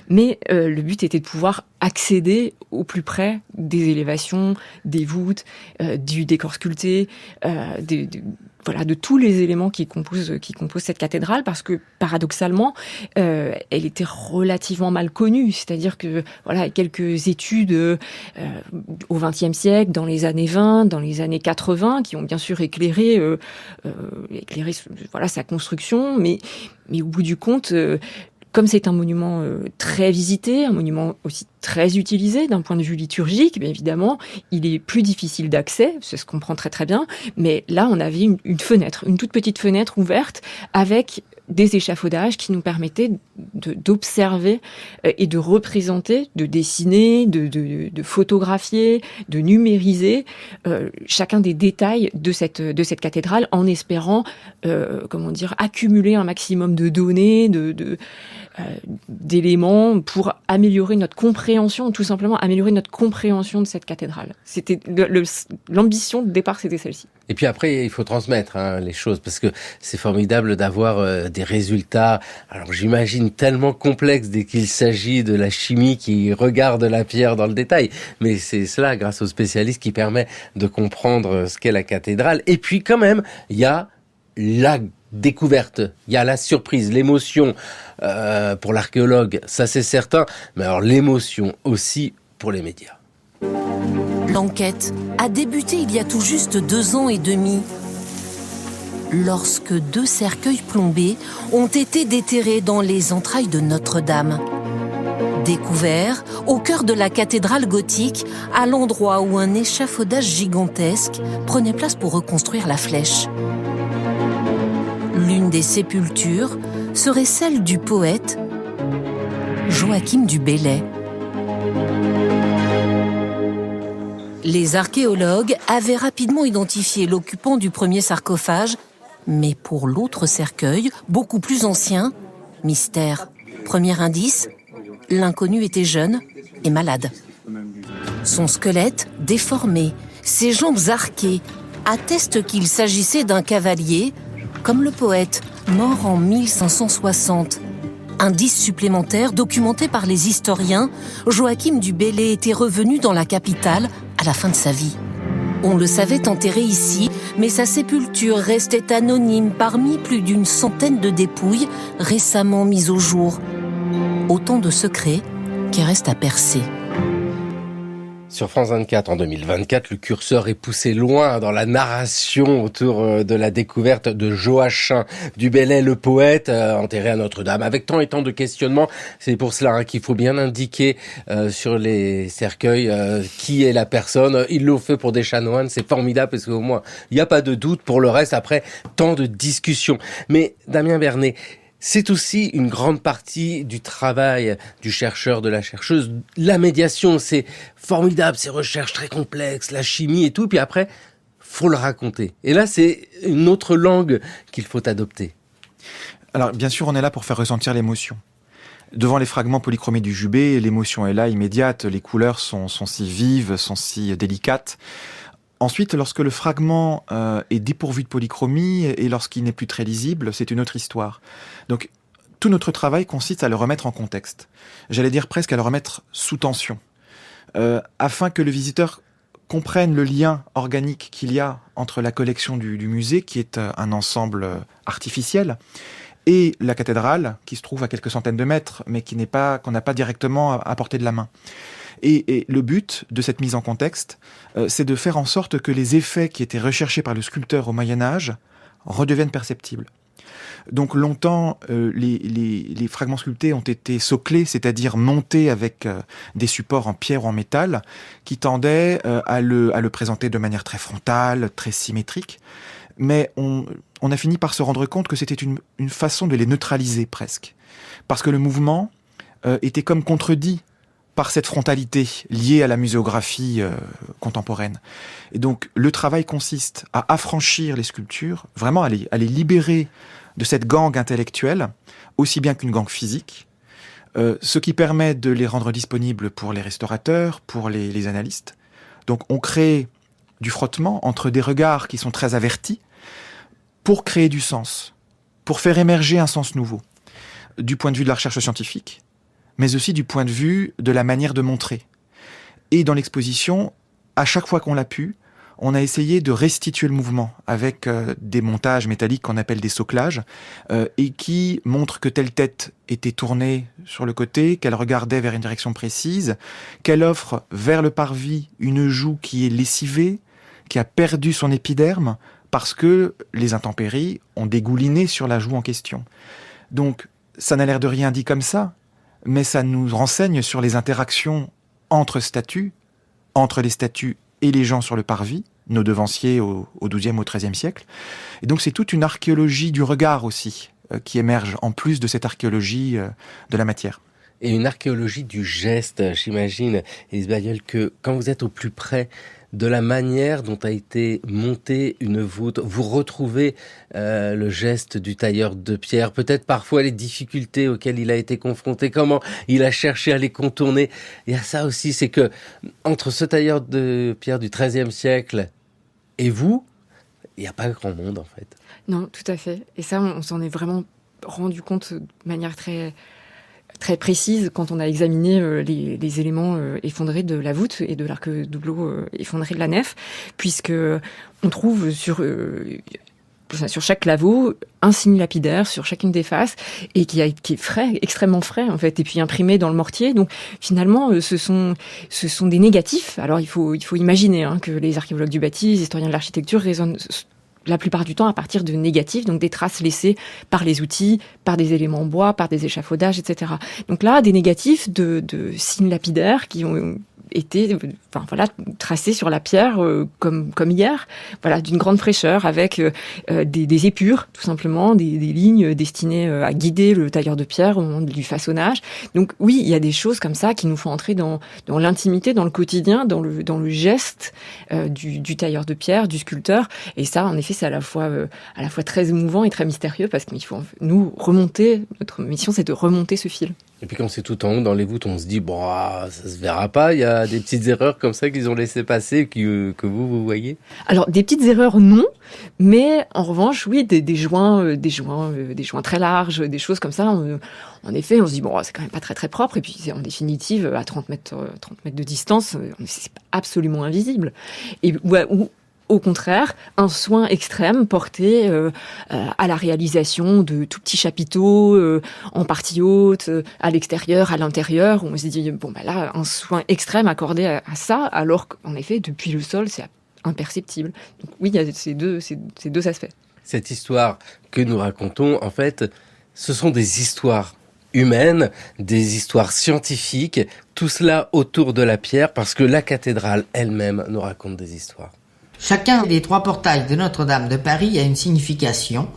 mais le but était de pouvoir accéder au plus près des élévations, des voûtes, du décor sculpté, de tous les éléments qui composent cette cathédrale, parce que paradoxalement, elle était relativement mal connue. C'est-à-dire que quelques études au XXe siècle, dans les années 20, dans les années 80, qui ont bien sûr éclairé sa construction, mais au bout du compte, comme c'est un monument très visité, un monument aussi très utilisé d'un point de vue liturgique, bien évidemment, il est plus difficile d'accès, ça se comprend très très bien, mais là on avait une fenêtre, une toute petite fenêtre ouverte avec des échafaudages qui nous permettaient d'observer et de représenter, de dessiner, de photographier, de numériser chacun des détails de cette cathédrale en espérant, accumuler un maximum de données, d'éléments pour améliorer notre compréhension, tout simplement améliorer notre compréhension de cette cathédrale. C'était l'ambition de départ, c'était celle-ci. Et puis après, il faut transmettre les choses, parce que c'est formidable d'avoir des résultats, alors j'imagine tellement complexes dès qu'il s'agit de la chimie qui regarde la pierre dans le détail. Mais c'est cela, grâce aux spécialistes, qui permet de comprendre ce qu'est la cathédrale. Et puis quand même, il y a la découverte, il y a la surprise, l'émotion pour l'archéologue, ça c'est certain, mais alors l'émotion aussi pour les médias. L'enquête a débuté il y a tout juste 2 ans et demi, lorsque 2 cercueils plombés ont été déterrés dans les entrailles de Notre-Dame. Découverts au cœur de la cathédrale gothique, à l'endroit où un échafaudage gigantesque prenait place pour reconstruire la flèche. L'une des sépultures serait celle du poète Joachim du Bellay. Les archéologues avaient rapidement identifié l'occupant du premier sarcophage, mais pour l'autre cercueil, beaucoup plus ancien, mystère. Premier indice, l'inconnu était jeune et malade. Son squelette déformé, ses jambes arquées, attestent qu'il s'agissait d'un cavalier, comme le poète, mort en 1560. Indice supplémentaire documenté par les historiens, Joachim du Bellay était revenu dans la capitale à la fin de sa vie. On le savait enterré ici, mais sa sépulture restait anonyme parmi plus d'une centaine de dépouilles récemment mises au jour. Autant de secrets qui restent à percer. Sur France 24, en 2024, le curseur est poussé loin dans la narration autour de la découverte de Joachim du Bellay, le poète, enterré à Notre-Dame. Avec tant et tant de questionnements, c'est pour cela qu'il faut bien indiquer sur les cercueils qui est la personne. Ils l'ont fait pour des chanoines, c'est formidable parce qu'au moins, il n'y a pas de doute. Pour le reste, après, tant de discussions. Mais Damien Bernet, c'est aussi une grande partie du travail du chercheur, de la chercheuse. La médiation, c'est formidable, ces recherches très complexes, la chimie et tout. Puis après, faut le raconter. Et là, c'est une autre langue qu'il faut adopter. Alors, bien sûr, on est là pour faire ressentir l'émotion. Devant les fragments polychromés du Jubé, l'émotion est là, immédiate. Les couleurs sont si vives, sont si délicates. Ensuite, lorsque le fragment est dépourvu de polychromie et lorsqu'il n'est plus très lisible, c'est une autre histoire. Donc, tout notre travail consiste à le remettre en contexte. J'allais dire presque à le remettre sous tension, afin que le visiteur comprenne le lien organique qu'il y a entre la collection du musée, qui est un ensemble artificiel, et la cathédrale, qui se trouve à quelques centaines de mètres, mais qu'on n'a pas directement à portée de la main. Et le but de cette mise en contexte, c'est de faire en sorte que les effets qui étaient recherchés par le sculpteur au Moyen-Âge redeviennent perceptibles. Donc longtemps, les fragments sculptés ont été soclés, c'est-à-dire montés avec des supports en pierre ou en métal, qui tendaient à le présenter de manière très frontale, très symétrique. Mais on a fini par se rendre compte que c'était une façon de les neutraliser presque. Parce que le mouvement était comme contredit par cette frontalité liée à la muséographie contemporaine. Et donc, le travail consiste à affranchir les sculptures, vraiment à les libérer de cette gangue intellectuelle, aussi bien qu'une gangue physique, ce qui permet de les rendre disponibles pour les restaurateurs, pour les analystes. Donc, on crée du frottement entre des regards qui sont très avertis pour créer du sens, pour faire émerger un sens nouveau, du point de vue de la recherche scientifique, mais aussi du point de vue de la manière de montrer. Et dans l'exposition, à chaque fois qu'on l'a pu, on a essayé de restituer le mouvement avec des montages métalliques qu'on appelle des soclages, et qui montrent que telle tête était tournée sur le côté, qu'elle regardait vers une direction précise, qu'elle offre vers le parvis une joue qui est lessivée, qui a perdu son épiderme, parce que les intempéries ont dégouliné sur la joue en question. Donc, ça n'a l'air de rien dit comme ça, mais ça nous renseigne sur les interactions entre statues, entre les statues et les gens sur le parvis, nos devanciers au XIIe, au XIIIe siècle. Et donc c'est toute une archéologie du regard aussi, qui émerge en plus de cette archéologie de la matière. Et une archéologie du geste, j'imagine, Élise Bailleul, que quand vous êtes au plus près de la manière dont a été montée une voûte, vous retrouvez le geste du tailleur de pierre, peut-être parfois les difficultés auxquelles il a été confronté, comment il a cherché à les contourner. Il y a ça aussi, c'est que entre ce tailleur de pierre du XIIIe siècle et vous, il n'y a pas grand monde en fait. Non, tout à fait. Et ça, on s'en est vraiment rendu compte de manière très précise quand on a examiné les éléments effondrés de la voûte et de l'arc-doubleau effondré de la nef, puisque on trouve sur chaque claveau un signe lapidaire sur chacune des faces et qui est frais, extrêmement frais en fait, et puis imprimé dans le mortier. Donc finalement, ce sont des négatifs. Alors il faut imaginer que les archéologues du bâti, les historiens de l'architecture raisonnent la plupart du temps à partir de négatifs, donc des traces laissées par les outils, par des éléments en bois, par des échafaudages, etc. Donc là, des négatifs de signes lapidaires qui ont été tracés sur la pierre comme hier, d'une grande fraîcheur, avec des épures, tout simplement, des lignes destinées à guider le tailleur de pierre au moment du façonnage. Donc oui, il y a des choses comme ça qui nous font entrer dans l'intimité, dans le quotidien, dans le geste du tailleur de pierre, du sculpteur. Et ça, en effet, c'est à la fois très émouvant et très mystérieux, parce qu'il faut nous remonter. Notre mission, c'est de remonter ce fil. Et puis quand c'est tout en haut dans les voûtes, on se dit ça se verra pas. Il y a des petites erreurs comme ça qu'ils ont laissé passer que vous voyez. Alors des petites erreurs non, mais en revanche oui des joints très larges, des choses comme ça. En effet, on se dit c'est quand même pas très très propre. Et puis en définitive à 30 mètres de distance, c'est absolument invisible. Et ou au contraire, un soin extrême porté à la réalisation de tout petits chapiteaux en partie haute, à l'extérieur, à l'intérieur. On se dit, là, un soin extrême accordé à ça, alors qu'en effet, depuis le sol, c'est imperceptible. Donc oui, il y a ces deux aspects. Cette histoire que nous racontons, en fait, ce sont des histoires humaines, des histoires scientifiques, tout cela autour de la pierre, parce que la cathédrale elle-même nous raconte des histoires. Chacun des 3 portails de Notre-Dame de Paris a une signification.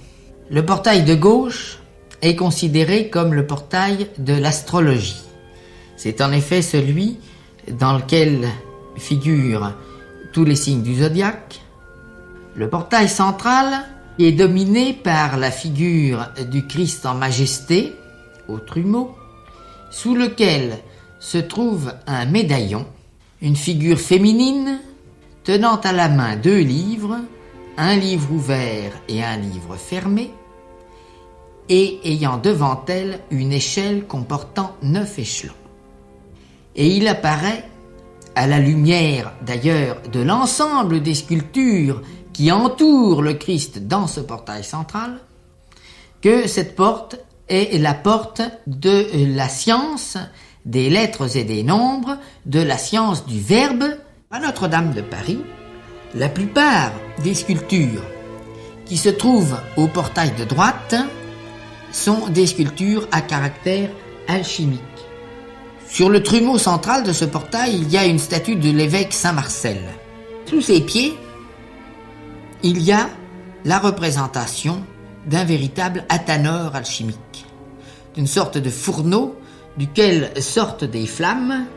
Le portail de gauche est considéré comme le portail de l'astrologie. C'est en effet celui dans lequel figurent tous les signes du zodiaque. Le portail central est dominé par la figure du Christ en majesté, au trumeau, sous lequel se trouve un médaillon, une figure féminine, tenant à la main 2 livres, un livre ouvert et un livre fermé, et ayant devant elle une échelle comportant 9 échelons. Et il apparaît, à la lumière d'ailleurs de l'ensemble des sculptures qui entourent le Christ dans ce portail central, que cette porte est la porte de la science des lettres et des nombres, de la science du verbe. À Notre-Dame de Paris, la plupart des sculptures qui se trouvent au portail de droite sont des sculptures à caractère alchimique. Sur le trumeau central de ce portail, il y a une statue de l'évêque Saint-Marcel. Sous ses pieds, il y a la représentation d'un véritable athanor alchimique, d'une sorte de fourneau duquel sortent des flammes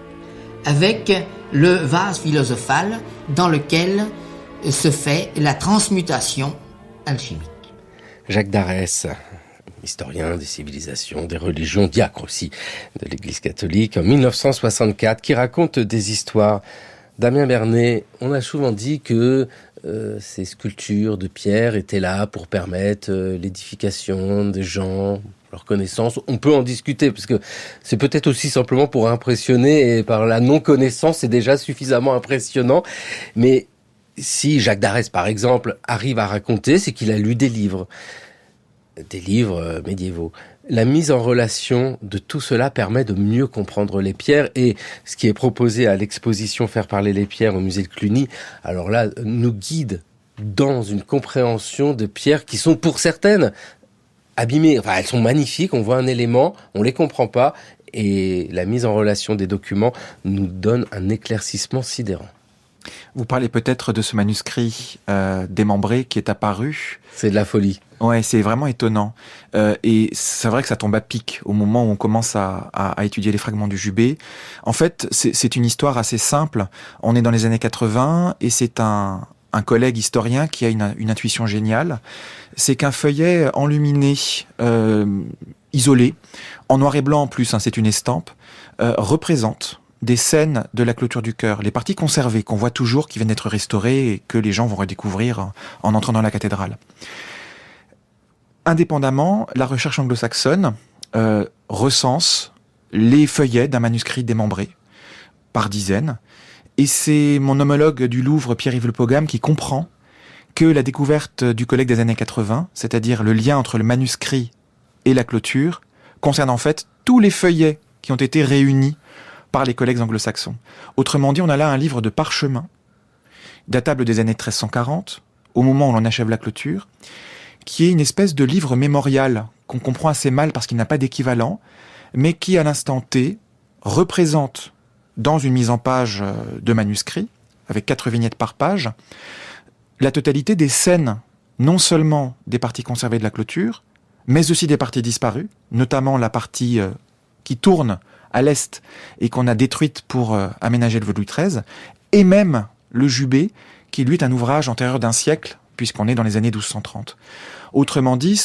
avec le vase philosophal dans lequel se fait la transmutation alchimique. Jacques Darès, historien des civilisations, des religions, diacre aussi de l'Église catholique, en 1964, qui raconte des histoires. Damien Bernet, on a souvent dit que ces sculptures de pierre étaient là pour permettre l'édification des gens, leur connaissance. On peut en discuter, parce que c'est peut-être aussi simplement pour impressionner, et par la non-connaissance, c'est déjà suffisamment impressionnant. Mais si Jacques Darès, par exemple, arrive à raconter, c'est qu'il a lu des livres médiévaux. La mise en relation de tout cela permet de mieux comprendre les pierres, et ce qui est proposé à l'exposition Faire parler les pierres au musée de Cluny, alors là, nous guide dans une compréhension de pierres qui sont pour certaines abîmées. Enfin, elles sont magnifiques, on voit un élément, on les comprend pas, et la mise en relation des documents nous donne un éclaircissement sidérant. Vous parlez peut-être de ce manuscrit démembré qui est apparu. C'est de la folie. Ouais, c'est vraiment étonnant. Et c'est vrai que ça tombe à pic au moment où on commence à étudier les fragments du Jubé. En fait, c'est une histoire assez simple. On est dans les années 80 et c'est un collègue historien qui a une intuition géniale. C'est qu'un feuillet enluminé, isolé, en noir et blanc en plus, hein, c'est une estampe, représente des scènes de la clôture du chœur, les parties conservées qu'on voit toujours, qui viennent d'être restaurées et que les gens vont redécouvrir en entrant dans la cathédrale. Indépendamment, la recherche anglo-saxonne recense les feuillets d'un manuscrit démembré par dizaines. Et c'est mon homologue du Louvre, Pierre-Yves Le Pogam, qui comprend que la découverte du collègue des années 80, c'est-à-dire le lien entre le manuscrit et la clôture, concerne en fait tous les feuillets qui ont été réunis par les collègues anglo-saxons. Autrement dit, on a là un livre de parchemin, datable des années 1340, au moment où l'on achève la clôture, qui est une espèce de livre mémorial qu'on comprend assez mal parce qu'il n'a pas d'équivalent, mais qui, à l'instant T, représente, dans une mise en page de manuscrit, avec 4 vignettes par page, la totalité des scènes, non seulement des parties conservées de la clôture, mais aussi des parties disparues, notamment la partie qui tourne à l'est et qu'on a détruite pour aménager le Louis XIII, et même le Jubé, qui lui est un ouvrage antérieur d'un siècle, puisqu'on est dans les années 1230. Autrement dit,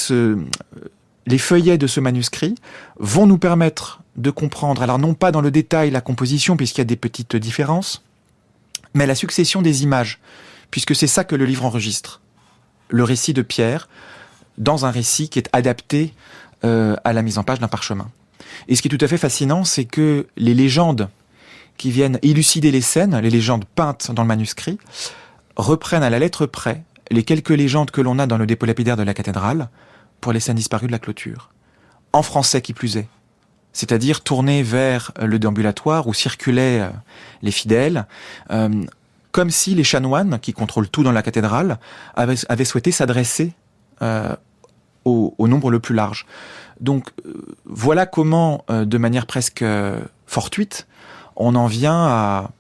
les feuillets de ce manuscrit vont nous permettre de comprendre, alors non pas dans le détail la composition, puisqu'il y a des petites différences, mais la succession des images, puisque c'est ça que le livre enregistre. Le récit de Pierre, dans un récit qui est adapté à la mise en page d'un parchemin. Et ce qui est tout à fait fascinant, c'est que les légendes qui viennent élucider les scènes, les légendes peintes dans le manuscrit, reprennent à la lettre près les quelques légendes que l'on a dans le dépôt lapidaire de la cathédrale pour les scènes disparues de la clôture. En français qui plus est. C'est-à-dire tourné vers le déambulatoire où circulaient les fidèles, comme si les chanoines, qui contrôlent tout dans la cathédrale, avaient souhaité s'adresser au nombre le plus large. Donc voilà comment, de manière presque fortuite, on en vient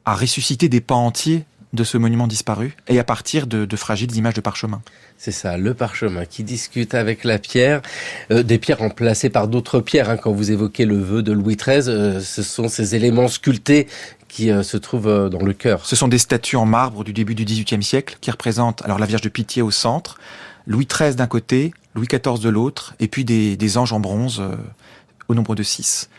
à ressusciter des pans entiers de ce monument disparu, et à partir de fragiles images de parchemin. C'est ça, le parchemin qui discute avec la pierre, des pierres remplacées par d'autres pierres. Hein, quand vous évoquez le vœu de Louis XIII, ce sont ces éléments sculptés qui se trouvent dans le chœur. Ce sont des statues en marbre du début du XVIIIe siècle qui représentent alors la Vierge de Pitié au centre, Louis XIII d'un côté, Louis XIV de l'autre, et puis des anges en bronze au nombre de 6.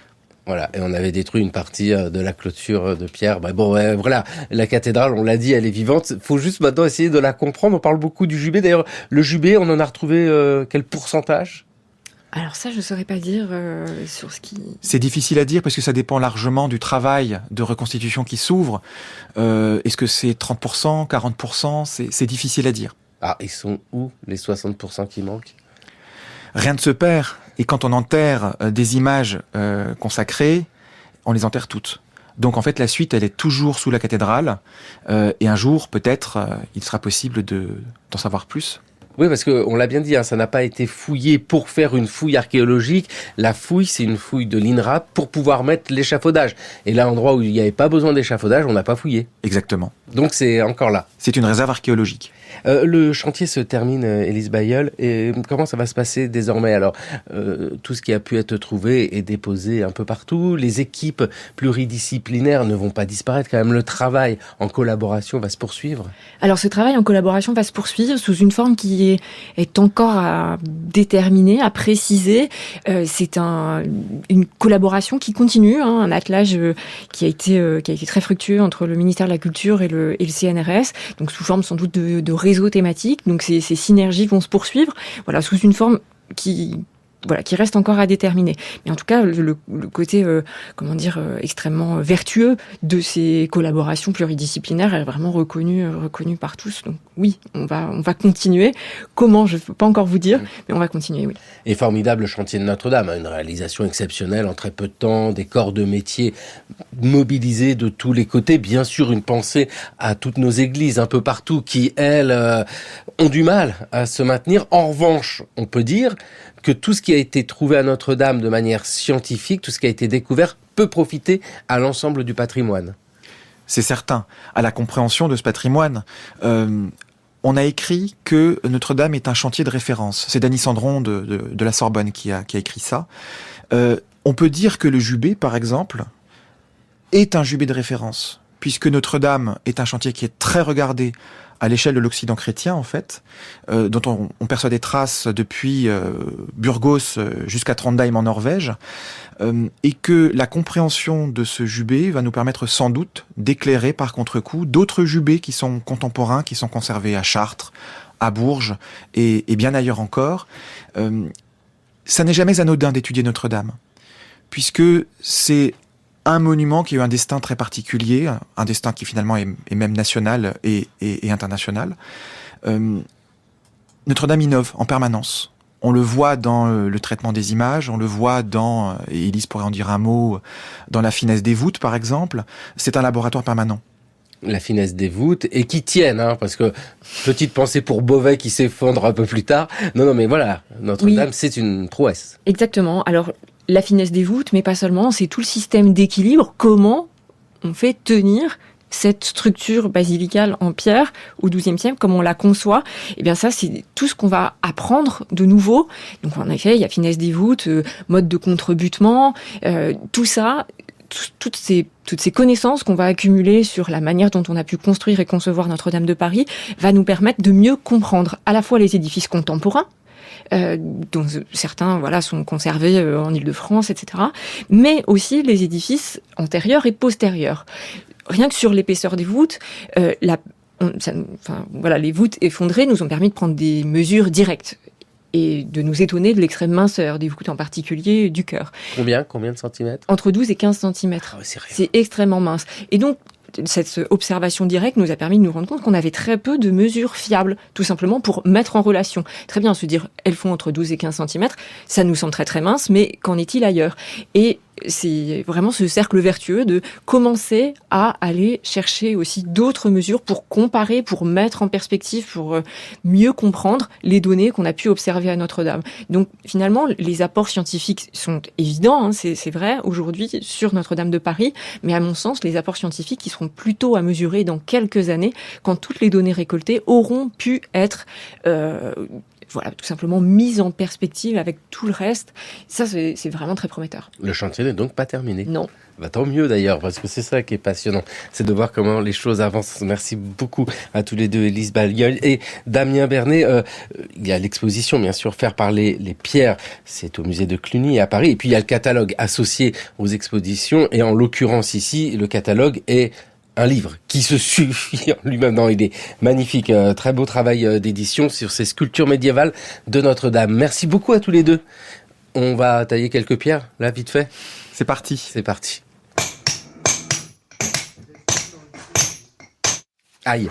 Voilà, et on avait détruit une partie de la clôture de pierre. Voilà, la cathédrale, on l'a dit, elle est vivante. Il faut juste maintenant essayer de la comprendre. On parle beaucoup du Jubé. D'ailleurs, le Jubé, on en a retrouvé quel pourcentage ? Alors ça, je ne saurais pas dire sur ce qui... C'est difficile à dire parce que ça dépend largement du travail de reconstitution qui s'ouvre. Est-ce que c'est 30%, 40% ? C'est difficile à dire. Ah, ils sont où les 60% qui manquent ? Rien ne se perd. Et quand on enterre des images consacrées, on les enterre toutes. Donc en fait, la suite, elle est toujours sous la cathédrale. Et un jour, peut-être, il sera possible d'en savoir plus. Oui, parce que on l'a bien dit, hein, ça n'a pas été fouillé pour faire une fouille archéologique. La fouille, c'est une fouille de l'INRAP pour pouvoir mettre l'échafaudage. Et là, endroit où il n'y avait pas besoin d'échafaudage, on n'a pas fouillé. Exactement. Donc c'est encore là. C'est une réserve archéologique. Le chantier se termine, Élise Bailleul, et comment ça va se passer désormais ? Alors, tout ce qui a pu être trouvé est déposé un peu partout. Les équipes pluridisciplinaires ne vont pas disparaître. Quand même, le travail en collaboration va se poursuivre. Alors, ce travail en collaboration va se poursuivre sous une forme qui est encore à déterminer, à préciser. C'est une collaboration qui continue, hein, un attelage qui a été très fructueux entre le ministère de la Culture et le CNRS, donc sous forme sans doute de réseaux thématiques. Donc ces synergies vont se poursuivre, voilà, sous une forme qui reste encore à déterminer. Mais en tout cas, le côté, extrêmement vertueux de ces collaborations pluridisciplinaires est vraiment reconnu par tous. Donc oui, on va continuer. Comment, je ne peux pas encore vous dire, mais on va continuer, oui. Et formidable chantier de Notre-Dame, une réalisation exceptionnelle en très peu de temps, des corps de métier mobilisés de tous les côtés. Bien sûr, une pensée à toutes nos églises un peu partout qui, elles, ont du mal à se maintenir. En revanche, on peut dire que tout ce qui a été trouvé à Notre-Dame de manière scientifique, tout ce qui a été découvert, peut profiter à l'ensemble du patrimoine. c'est certain, à la compréhension de ce patrimoine. On a écrit que Notre-Dame est un chantier de référence. C'est Dany Sandron de la Sorbonne qui a écrit ça. On peut dire que le Jubé, par exemple, est un Jubé de référence, puisque Notre-Dame est un chantier qui est très regardé à l'échelle de l'Occident chrétien, en fait, dont on perçoit des traces depuis Burgos jusqu'à Trondheim en Norvège, et que la compréhension de ce Jubé va nous permettre sans doute d'éclairer par contre-coup d'autres Jubés qui sont contemporains, qui sont conservés à Chartres, à Bourges et bien ailleurs encore. Ça n'est jamais anodin d'étudier Notre-Dame, puisque c'est un monument qui a eu un destin très particulier, un destin qui finalement est même national et international. Notre-Dame innove en permanence. On le voit dans le traitement des images, on le voit dans, et Élise pourrait en dire un mot, dans la finesse des voûtes par exemple. C'est un laboratoire permanent. La finesse des voûtes, et qui tiennent, hein, parce que petite pensée pour Beauvais qui s'effondre un peu plus tard. Non, mais voilà, Notre-Dame, c'est une prouesse. Exactement. Alors, la finesse des voûtes, mais pas seulement, c'est tout le système d'équilibre. Comment on fait tenir cette structure basilicale en pierre au XIIe siècle, comment on la conçoit. Eh bien ça, c'est tout ce qu'on va apprendre de nouveau. Donc en effet, il y a finesse des voûtes, mode de contrebutement, tout ça, toutes ces connaissances qu'on va accumuler sur la manière dont on a pu construire et concevoir Notre-Dame de Paris va nous permettre de mieux comprendre à la fois les édifices contemporains, dont certains sont conservés en Île-de-France, etc., mais aussi les édifices antérieurs et postérieurs. Rien que sur l'épaisseur des voûtes, les voûtes effondrées nous ont permis de prendre des mesures directes et de nous étonner de l'extrême minceur des voûtes, en particulier du chœur. Combien de centimètres ? Entre 12 et 15 centimètres. Ah, c'est extrêmement mince. Et donc, cette observation directe nous a permis de nous rendre compte qu'on avait très peu de mesures fiables, tout simplement pour mettre en relation. Très bien, se dire, elles font entre 12 et 15 centimètres, ça nous semble très très mince, mais qu'en est-il ailleurs ? Et c'est vraiment ce cercle vertueux de commencer à aller chercher aussi d'autres mesures pour comparer, pour mettre en perspective, pour mieux comprendre les données qu'on a pu observer à Notre-Dame. Donc finalement, les apports scientifiques sont évidents, hein, c'est vrai, aujourd'hui sur Notre-Dame de Paris, mais à mon sens, les apports scientifiques qui seront plutôt à mesurer dans quelques années, quand toutes les données récoltées auront pu être tout simplement mise en perspective avec tout le reste. Ça, c'est vraiment très prometteur. Le chantier n'est donc pas terminé. Non. Tant mieux d'ailleurs, parce que c'est ça qui est passionnant. C'est de voir comment les choses avancent. Merci beaucoup à tous les deux, Élise Bailleul et Damien Bernet. Il y a l'exposition, bien sûr, Faire parler les pierres. C'est au musée de Cluny à Paris. Et puis, il y a le catalogue associé aux expositions. Et en l'occurrence ici, le catalogue est un livre qui se suffit en lui-même. Non, il est magnifique. Très beau travail d'édition sur ces sculptures médiévales de Notre-Dame. Merci beaucoup à tous les deux. On va tailler quelques pierres, là, vite fait. C'est parti. C'est parti. Aïe.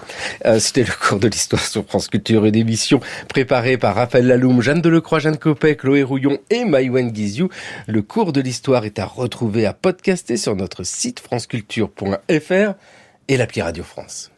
C'était le cours de l'histoire sur France Culture, une émission préparée par Raphaël Laloum, Jeanne Delecroix, Jeanne Copec, Chloé Rouillon et Maïwen Guizou. Le cours de l'histoire est à retrouver, à podcaster sur notre site franceculture.fr et l'appli Radio France.